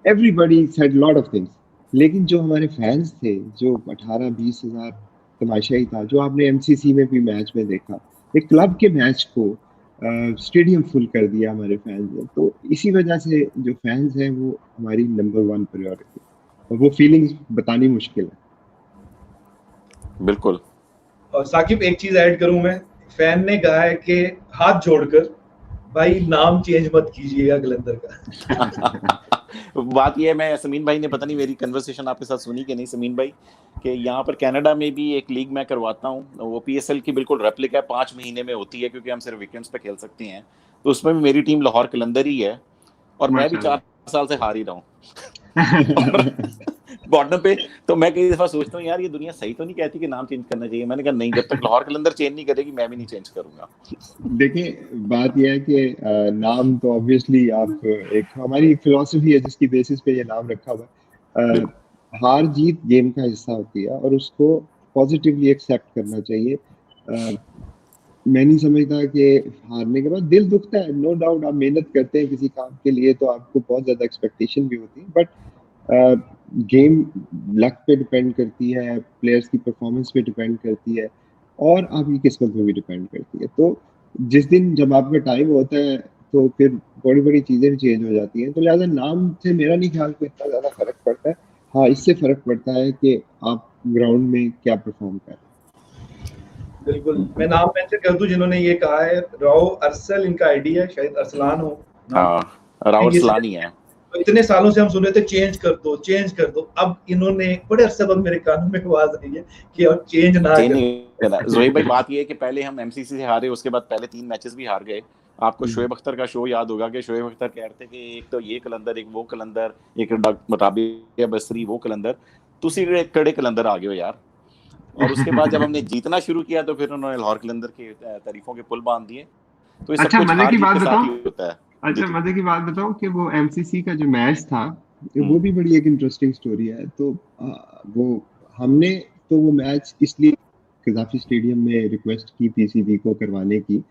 everybody said lot of things. लेकिन जो हमारे फैंस थे, जो 18-20 हजार तमाशाई था, जो आपने एमसीसी में भी मैच में देखा, एक क्लब के मैच को स्टेडियम फुल कर दिया हमारे फैंस ने। तो इसी वजह से जो फैंस हैं वो हमारी नंबर 1 प्रायोरिटी, और वो फीलिंग्स बतानी मुश्किल है। बिल्कुल। और साकिब एक चीज ऐड करूं मैं, फैन ने कहा है कि हाथ जोड़कर भाई नाम चेंज मत कीजिएगा कलंदर का। बात ये है, मैं समीन भाई ने पता नहीं मेरी कन्वर्सेशन आपके साथ सुनी कि नहीं समीन भाई, कि यहाँ पर कनाडा में भी एक लीग मैं करवाता हूँ, वो पीएसएल की बिल्कुल रेप्लिका है, 5 महीने में होती है क्योंकि हम सिर्फ वीकेंड्स पे खेल सकते हैं। तो उसमें भी मेरी टीम लाहौर कलंदर ही है और मैं भी 4 साल से हार ही रहा हूँ बॉर्डर पे। तो मैं कई दफा सोचता हूँ यार ये दुनिया सही तो नहीं कहती कि नाम चेंज करना चाहिए। मैंने कहा नहीं, जब तक लाहौर कलंदर चेंज नहीं करेगी मैं भी नहीं चेंज करूंगा। देखिए बात यह है कि नाम तो ऑब्वियसली आप, एक हमारी फिलॉसफी है जिसकी बेसिस पे ये नाम रखा हुआ है। हार जीत गेम का हिस्सा होती है और उसको पॉजिटिवली एक्सेप्ट करना चाहिए। मैं नहीं समझता कि हारने के बाद दिल दुखता है, नो डाउट। आप मेहनत करते हैं किसी काम के लिए तो आपको बहुत ज्यादा एक्सपेक्टेशन भी होती है, बट गेम लक पे डिपेंड करती है, प्लेयर्स की परफॉर्मेंस पे डिपेंड करती है और आपकी किस्मत पे भी डिपेंड करती है। तो जिस दिन जब आपका टाइम होता है तो फिर बड़ी बड़ी चीजें भी चेंज हो जाती हैं। तो लिहाजा नाम से मेरा नहीं ख्याल को इतना ज्यादा फर्क पड़ता है। हाँ, इससे फर्क पड़ता है कि आप ग्राउंड में क्या परफॉर्म कर रहे हैं। बिल्कुल, मैं नाम मेंशन कर दूं जिन्होंने ये कहा है, राव अरसल इनका आईडी है, शायद अरसलान हो। हाँ, राव अरसलान ही है। तो इतने सालों से हम सुन रहे थे चेंज कर दो चेंज कर दो, अब इन्होंने बड़े अरसे बाद मेरे कानों में आवाज आई है कि अब चेंज ना करें। जोहेब भाई बात ये है कि पहले हम एमसीसी से हारे, उसके बाद पहले 3 मैचेस भी हार गए। आपको शोएब अख्तर का शो याद होगा कि शोएब अख्तर कह रहे थे कि एक तो ये कलंदर, एक वो कलंदर, एक राबिया बसरी वो कलंदर, तुसी कड़े कलंदर आ गए हो यार। और उसके बाद जब हमने जीतना शुरू किया तो फिर उन्होंने लाहौर कलंदर के तारीफों के पुल बांध दिए। तो ये सब अच्छा, कुछ मजे की बात बताऊं, होता है। अच्छा मजे की बात बताऊं कि वो एमसीसी का जो मैच था वो भी बड़ी एक इंटरेस्टिंग स्टोरी है। तो वो हमने तो वो मैच इसलिए कजाफी स्टेडियम में रिक्वेस्ट की पीसीबी को करवाने की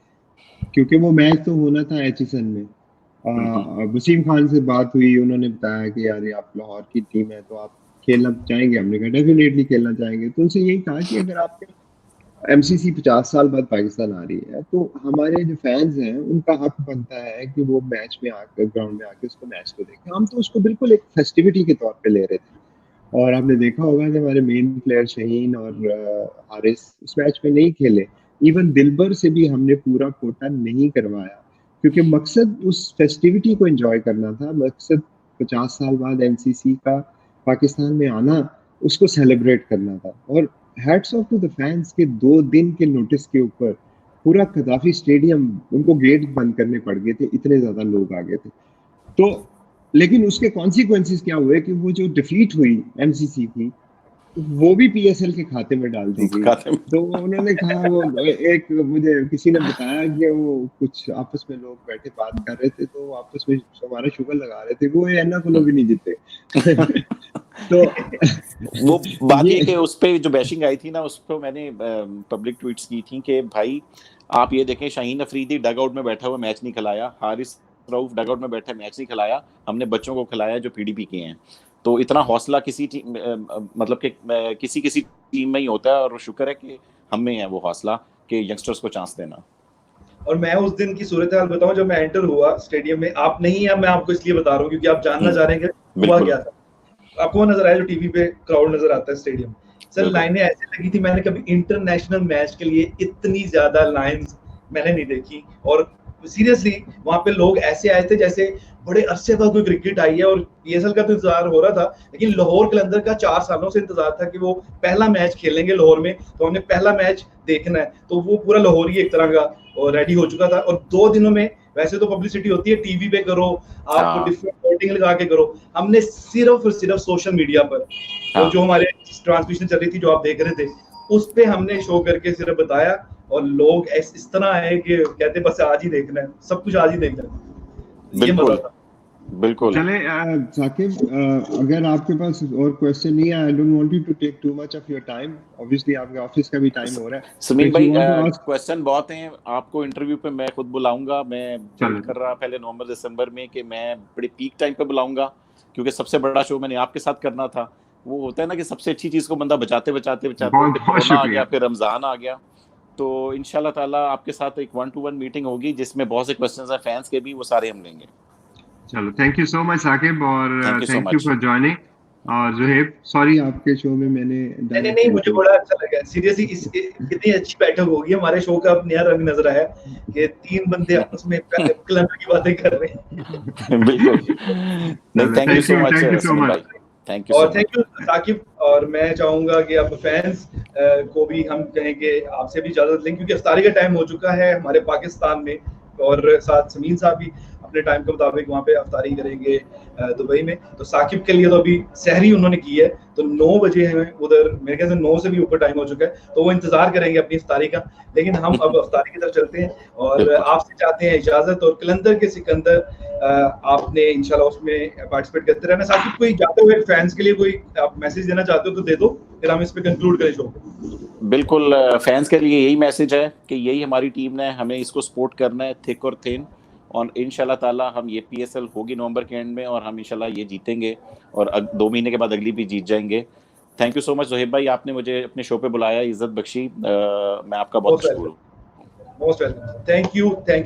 क्योंकि वो मैच तो होना था एचएसएन में। वसीम खान से बात हुई, उन्होंने बताया कि यार आप लाहौर की टीम है तो आप खेलना चाहेंगे। हमने कहा डेफिनेटली खेलना चाहेंगे। तो उनसे यही कहा कि अगर आपके एमसीसी 50 साल बाद पाकिस्तान आ रही है तो हमारे जो फैंस हैं उनका हक बनता है कि वो मैच में आकर, ग्राउंड में आकर उसको मैच को देखें। हम तो उसको बिल्कुल एक फेस्टिविटी के तौर पे ले रहे थे। और आपने देखा होगा कि हमारे मेन प्लेयर शहीन और हारिस उस मैच में नहीं खेले। इवन दिलबर से भी हमने पूरा कोटा नहीं करवाया क्योंकि मकसद उस फेस्टिविटी को एंजॉय करना था। मकसद 50 साल बाद एमसीसी का पाकिस्तान में आना, उसको सेलिब्रेट करना था। और hats off to the fans के 2 दिन के नोटिस के ऊपर पूरा कजाफी स्टेडियम, उनको गेट बंद करने पड़ गए थे, इतने ज्यादा लोग आ गए थे। तो लेकिन उसके कॉन्सिक्वेंसेस क्या हुए कि वो जो डिफीट हुई एमसीसी की, वो भी पीएसएल के खाते में डाल दी गई। खाते में। तो उन्होंने कहा, वो एक मुझे किसी ने बताया कि वो कुछ आपस में लोग बैठे बात कर रहे थे, तो आपस में हमारा शुगर लगा रहे थे, वो एना को भी नहीं जीते। तो वो बात ये ये कि उस पे जो बैशिंग आई थी ना, उस पे मैंने पब्लिक ट्वीट्स की थी कि भाई आप ये देखें, शाहीन अफरीदी डगआउट में बैठा हुआ मैच नहीं खिलाया, हारिस रऊफ डगआउट में बैठा मैच नहीं खिलाया, हमने बच्चों को खिलाया जो पीडीपी के हैं। तो इतना हौसला किसी टीम, मतलब कि किसी टीम में ही होता है, और शुक्र है कि हम में है वो हौसला कि यंगस्टर्स को चांस देना। और मैं उस दिन की सूरत हाल बताऊं, जब मैं एंटर हुआ स्टेडियम में, आप नहीं है, मैं आपको इसलिए बता रहा हूँ क्योंकि आप जानना चाह रहे हैं कि हुआ क्या था। आपको वो नजर आया जो टीवी पे क्राउड नजर आता है स्टेडियम, सर लाइनें ऐसे लगी थी, मैंने कभी इंटरनेशनल मैच के लिए इतनी ज्यादा लाइंस मैंने नहीं देखी। और सीरियसली वहां पे लोग ऐसे आए थे जैसे बड़े अरसे बाद कोई क्रिकेट आई है, और पीएसएल का तो इंतजार हो रहा था, लेकिन लाहौर कलंदर का 4 सालों से इंतजार था कि वो पहला मैच खेलेंगे लाहौर में, तो हमने पहला मैच देखना है। तो वो पूरा लाहौर ही एक तरह का रेडी हो चुका था। और 2 दिनों में, वैसे तो पब्लिसिटी होती है टीवी पे करो, आप डिफरेंट वोटिंग लगा के करो, हमने सिर्फ और सिर्फ सोशल मीडिया पर, तो जो हमारे ट्रांसमिशन चल रही थी जो आप देख रहे थे, उस पे हमने शो करके सिर्फ बताया, और लोग इस तरह है कि कहते बस आज ही देखना है, सब कुछ आज ही देखना है। ये मजा था। बिल्कुल। चले साकिब, अगर आपके पास और क्वेश्चन नहीं है, I don't want you to take too much of your time, obviously आपके ऑफिस का भी टाइम हो रहा है। समीर भाई, क्वेश्चन बहुत हैं, आपको इंटरव्यू पे मैं खुद बुलाऊंगा, मैं वेट कर रहा पहले नवंबर दिसंबर में कि मैं बड़े पीक टाइम पे बुलाऊंगा, क्योंकि सबसे बड़ा शो मैंने आपके साथ करना था। वो होता है ना कि सबसे अच्छी चीज को बंदा बचाते कोरोना आ गया, फिर रमजान आ गया। तो इंशाल्लाह ताला आपके साथ एक 1-to-1 मीटिंग होगी जिसमें बहुत से क्वेश्चंस हैं फैंस के भी, वो सारे हम लेंगे। चलो, thank you so much Saqib, और थैंक यू फॉर जॉइनिंग। और जोहेब, सॉरी आपके शो में मैंने नहीं, मुझे बड़ा अच्छा लगा सीरियसली। कितनी अच्छी बैठक होगी हमारे शो का, अब नया रंग नजर आया कि 3 बंदे आपस में कलंदर की बातें कर रहे हैं। बिल्कुल। Thank you so much, thank you. और थैंक यू साकिब। और मैं चाहूंगा कि अब फैंस को भी हम कहेंगे आपसे भी इजाजत लें, क्योंकि इफ्तारी का टाइम हो चुका है हमारे पाकिस्तान में, और साथ समीन साहब भी अपने टाइम के मुताबिक वहाँ पे इफ्तारी करेंगे दुबई में। तो साकिब के लिए तो अभी सहरी उन्होंने की है, तो 9 बजे हमें उधर, मेरे ख्याल से 9 से भी ऊपर टाइम हो चुका है, तो वो इंतजार करेंगे अपनी इफ्तारी का। लेकिन हम अब इफ्तारी की तरफ चलते हैं, और आपसे चाहते हैं इजाजत। और कलंदर के सिकंदर आपने इंशाल्लाह उसमें पार्टिसिपेट करते रहना। साकिब, कोई जाते हुए फैंस के लिए कोई आप मैसेज देना चाहते हो तो दे दो, फिर हम इस पे कंक्लूड करें शो। बिल्कुल, फैंस के लिए यही मैसेज है कि यही हमारी टीम ने, हमें इसको सपोर्ट करना है थिक और थिन, और इंशाल्लाह ताला हम ये पीएसएल होगी नवंबर के एंड में, और हम इंशाल्लाह ये जीतेंगे, और 2 महीने के बाद अगली भी जीत जाएंगे। Thank you so much Zoheb भाई, आपने मुझे अपने शो पे बुलाया, इज्जत बख्शी, मैं आपका बहुत शुक्रिया हूँ। मोस्ट वेलकम, थैंक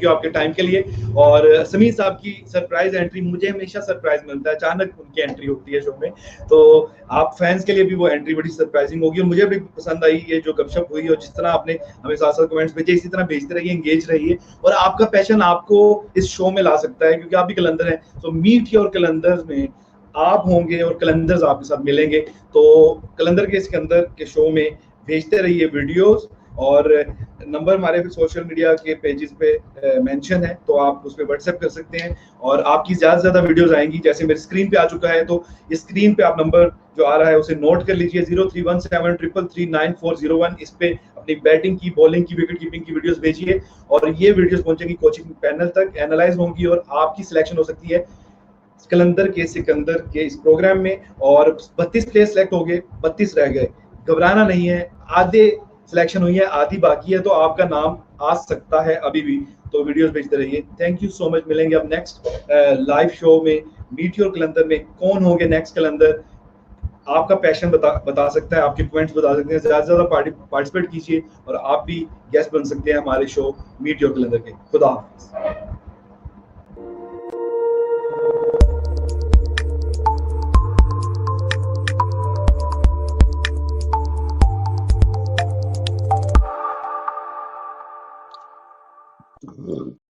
यू आपके टाइम के लिए। और समीर साहब की सरप्राइज एंट्री, मुझे हमेशा सरप्राइज मिलता है, अचानक उनकी एंट्री होती है शो में, तो आप फैंस के लिए भी वो एंट्री बड़ी सरप्राइजिंग होगी। और मुझे भी पसंद आई ये जो गपशप हुई, और जिस तरह आपने हमें साथ कमेंट्स भेजे, इसी तरह भेजते रहिए, एंगेज रहिए, और आपका पैशन आपको इस शो में ला सकता है, क्योंकि आप भी कलंदर हैं। तो मीट योर कलंदर्स में आप होंगे और कलंदर्स आपके साथ मिलेंगे। तो कलंदर के सिकंदर के शो में भेजते रहिए वीडियोस, और नंबर हमारे सोशल मीडिया के पेजेस पे मेंशन है, तो आप उस पे व्हाट्सएप कर सकते हैं, और आपकी ज्यादा वीडियोस आएंगी। जैसे मेरी स्क्रीन पे आ चुका है, तो इस स्क्रीन पे आप नंबर जो आ रहा है उसे नोट कर लीजिए, 0317339401। इस पे अपनी बैटिंग की, बॉलिंग की, विकेट कीपिंग की वीडियोस भेजिए, और ये वीडियोस पहुंचेंगी कोचिंग पैनल तक, एनालाइज होंगी, और आपकी सिलेक्शन हो सकती है कलंदर के सिकंदर के इस प्रोग्राम में। और 32 प्लेयर सेलेक्ट हो गए, 32 रह गए, घबराना नहीं है, आधे सिलेक्शन हुई है, आधी बाकी है, तो आपका नाम आ सकता है अभी भी। तो वीडियोस भेजते रहिए। Thank you so much. मिलेंगे अब नेक्स्ट लाइव शो में, मीट योर कलंदर में। कौन होंगे नेक्स्ट कलंदर, आपका पैशन बता सकता है, आपके कमेंट्स बता सकते हैं, ज्यादा पार्टिसिपेट कीजिए, और आप भी गेस्ट बन सकते हैं हमारे शो मीट योर कलंदर के। खुदा हाफिज़।